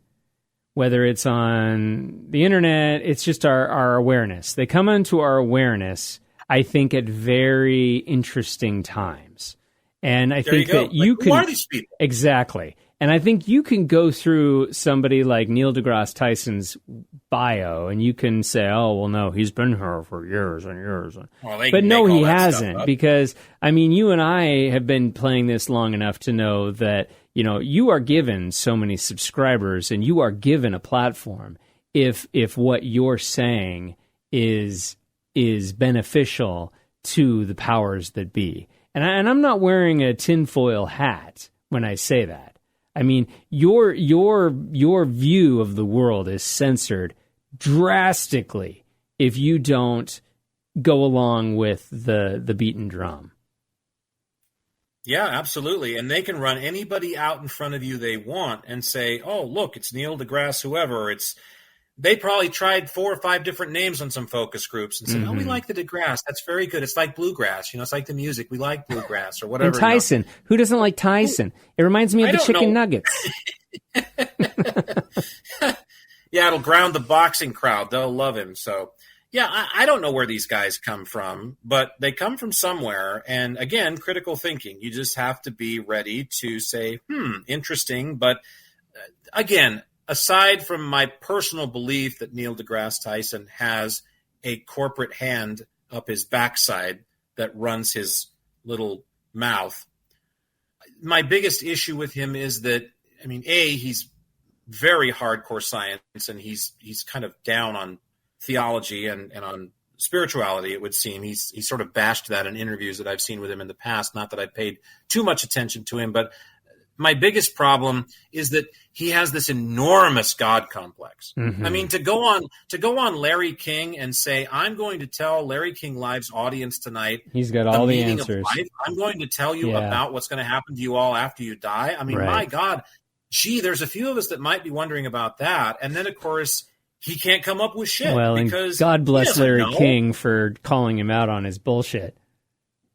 whether it's on the internet, it's just our awareness. They come into our awareness, I think, at very interesting times. And I think that you can... Who are these people? Exactly. And I think you can go through somebody like Neil deGrasse Tyson's bio, and you can say, oh, well, no, he's been here for years and years. Well, but no, he hasn't, because, I mean, you and I have been playing this long enough to know that, you know, you are given so many subscribers and you are given a platform if what you're saying is beneficial to the powers that be. And I'm not wearing a tinfoil hat when I say that. I mean, your view of the world is censored drastically if you don't go along with the beaten drum. Yeah, absolutely. And they can run anybody out in front of you they want and say, oh, look, it's Neil deGrasse, whoever. They probably tried 4 or 5 different names on some focus groups and said, oh, we like the deGrasse. That's very good. It's like bluegrass. You know, it's like the music. We like bluegrass or whatever. And Tyson. You know. Who doesn't like Tyson? It reminds me of the chicken nuggets. Yeah, it'll ground the boxing crowd. They'll love him. So, yeah, I don't know where these guys come from, but they come from somewhere. And again, critical thinking. You just have to be ready to say, interesting. But again, aside from my personal belief that Neil deGrasse Tyson has a corporate hand up his backside that runs his little mouth, my biggest issue with him is that, I mean, he's very hardcore science, and he's kind of down on theology and on spirituality, it would seem. He's sort of bashed that in interviews that I've seen with him in the past. Not that I paid too much attention to him, but my biggest problem is that he has this enormous God complex. Mm-hmm. I mean, to go on Larry King and say, I'm going to tell Larry King Live's audience tonight, he's got all the meaning answers. Of life. I'm going to tell you about what's going to happen to you all after you die. I mean, my God, there's a few of us that might be wondering about that. And then, of course, he can't come up with shit. Well, because God bless Larry King for calling him out on his bullshit.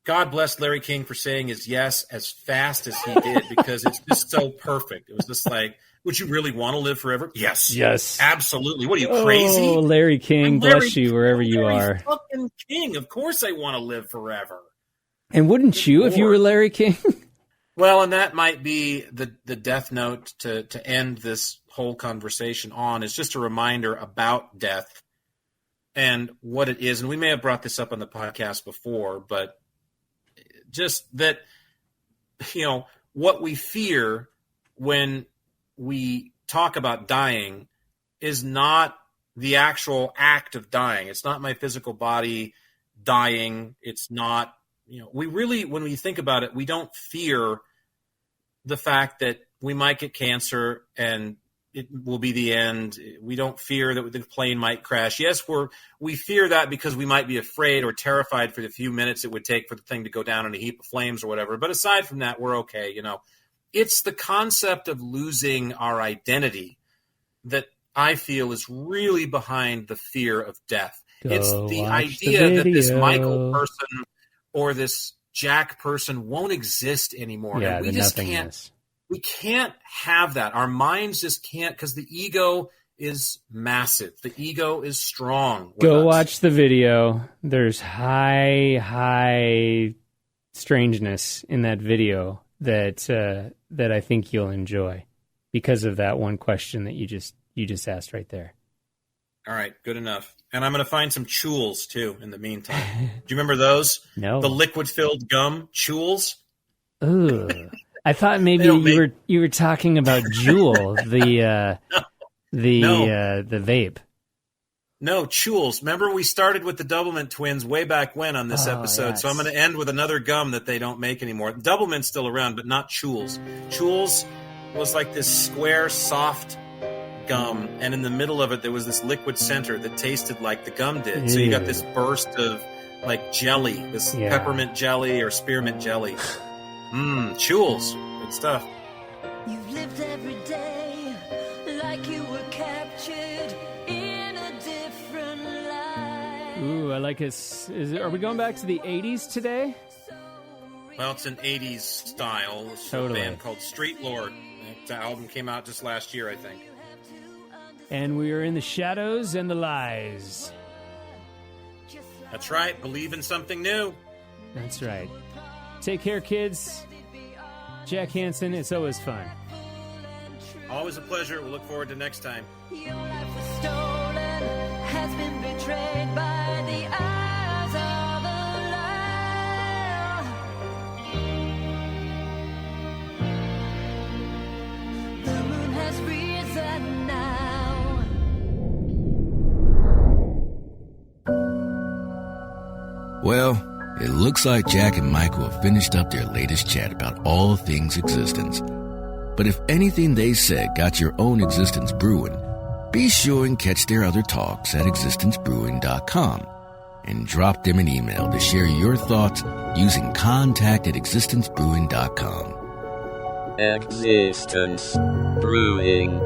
God bless Larry King for saying his yes as fast as he did, because it's just so perfect. It was just like, would you really want to live forever? Yes. Yes. Absolutely. What are you, crazy? Oh, Larry King, bless you wherever you are. Fucking King. Of course I want to live forever. And wouldn't you if you were Larry King? Well, and that might be the death note to end this whole conversation on, is just a reminder about death and what it is. And we may have brought this up on the podcast before, but just that, you know, what we fear when we talk about dying is not the actual act of dying. It's not my physical body dying. It's not, you know, we really, when we think about it, we don't fear the fact that we might get cancer and it will be the end. We don't fear that the plane might crash. Yes, we fear that because we might be afraid or terrified for the few minutes it would take for the thing to go down in a heap of flames or whatever. But aside from that, we're okay. You know, it's the concept of losing our identity that I feel is really behind the fear of death. It's the idea that this Michael person or this Jack person won't exist anymore. Yeah, and we just can't. We can't have that. Our minds just can't, because the ego is massive. The ego is strong. Go watch the video. There's high strangeness in that video that I think you'll enjoy because of that one question that you just asked right there. All right, good enough. And I'm going to find some Chewels too in the meantime. Do you remember those? No. The liquid-filled gum Chewels. Ooh. I thought maybe you were talking about Juul, the vape. No, Chewels. Remember we started with the Doublemint twins way back when on this episode, yes. So I'm going to end with another gum that they don't make anymore. Doublemint's still around, but not Chewels. Chewels was like this square, soft gum, and in the middle of it there was this liquid center that tasted like the gum did. So you got this burst of like jelly, this peppermint jelly or spearmint jelly. Chewels. Good stuff. You've lived every day like you were captured in a different life. Ooh, I like it. Are we going back to the 80s today? Well, it's an 80s style. It's totally. A band called Street Lord. That album came out just last year, I think. And we are in the shadows and the lies. That's right. Believe in something new. That's right. Take care, kids. Jack Hansen, it's always fun. Always a pleasure. We'll look forward to next time. Your life was stolen, has been betrayed by the eyes of the liar. The moon has risen now. Well, it looks like Jack and Michael have finished up their latest chat about all things existence. But if anything they said got your own Existence Brewing, be sure and catch their other talks at existencebrewing.com and drop them an email to share your thoughts using contact@existencebrewing.com. Existence Brewing.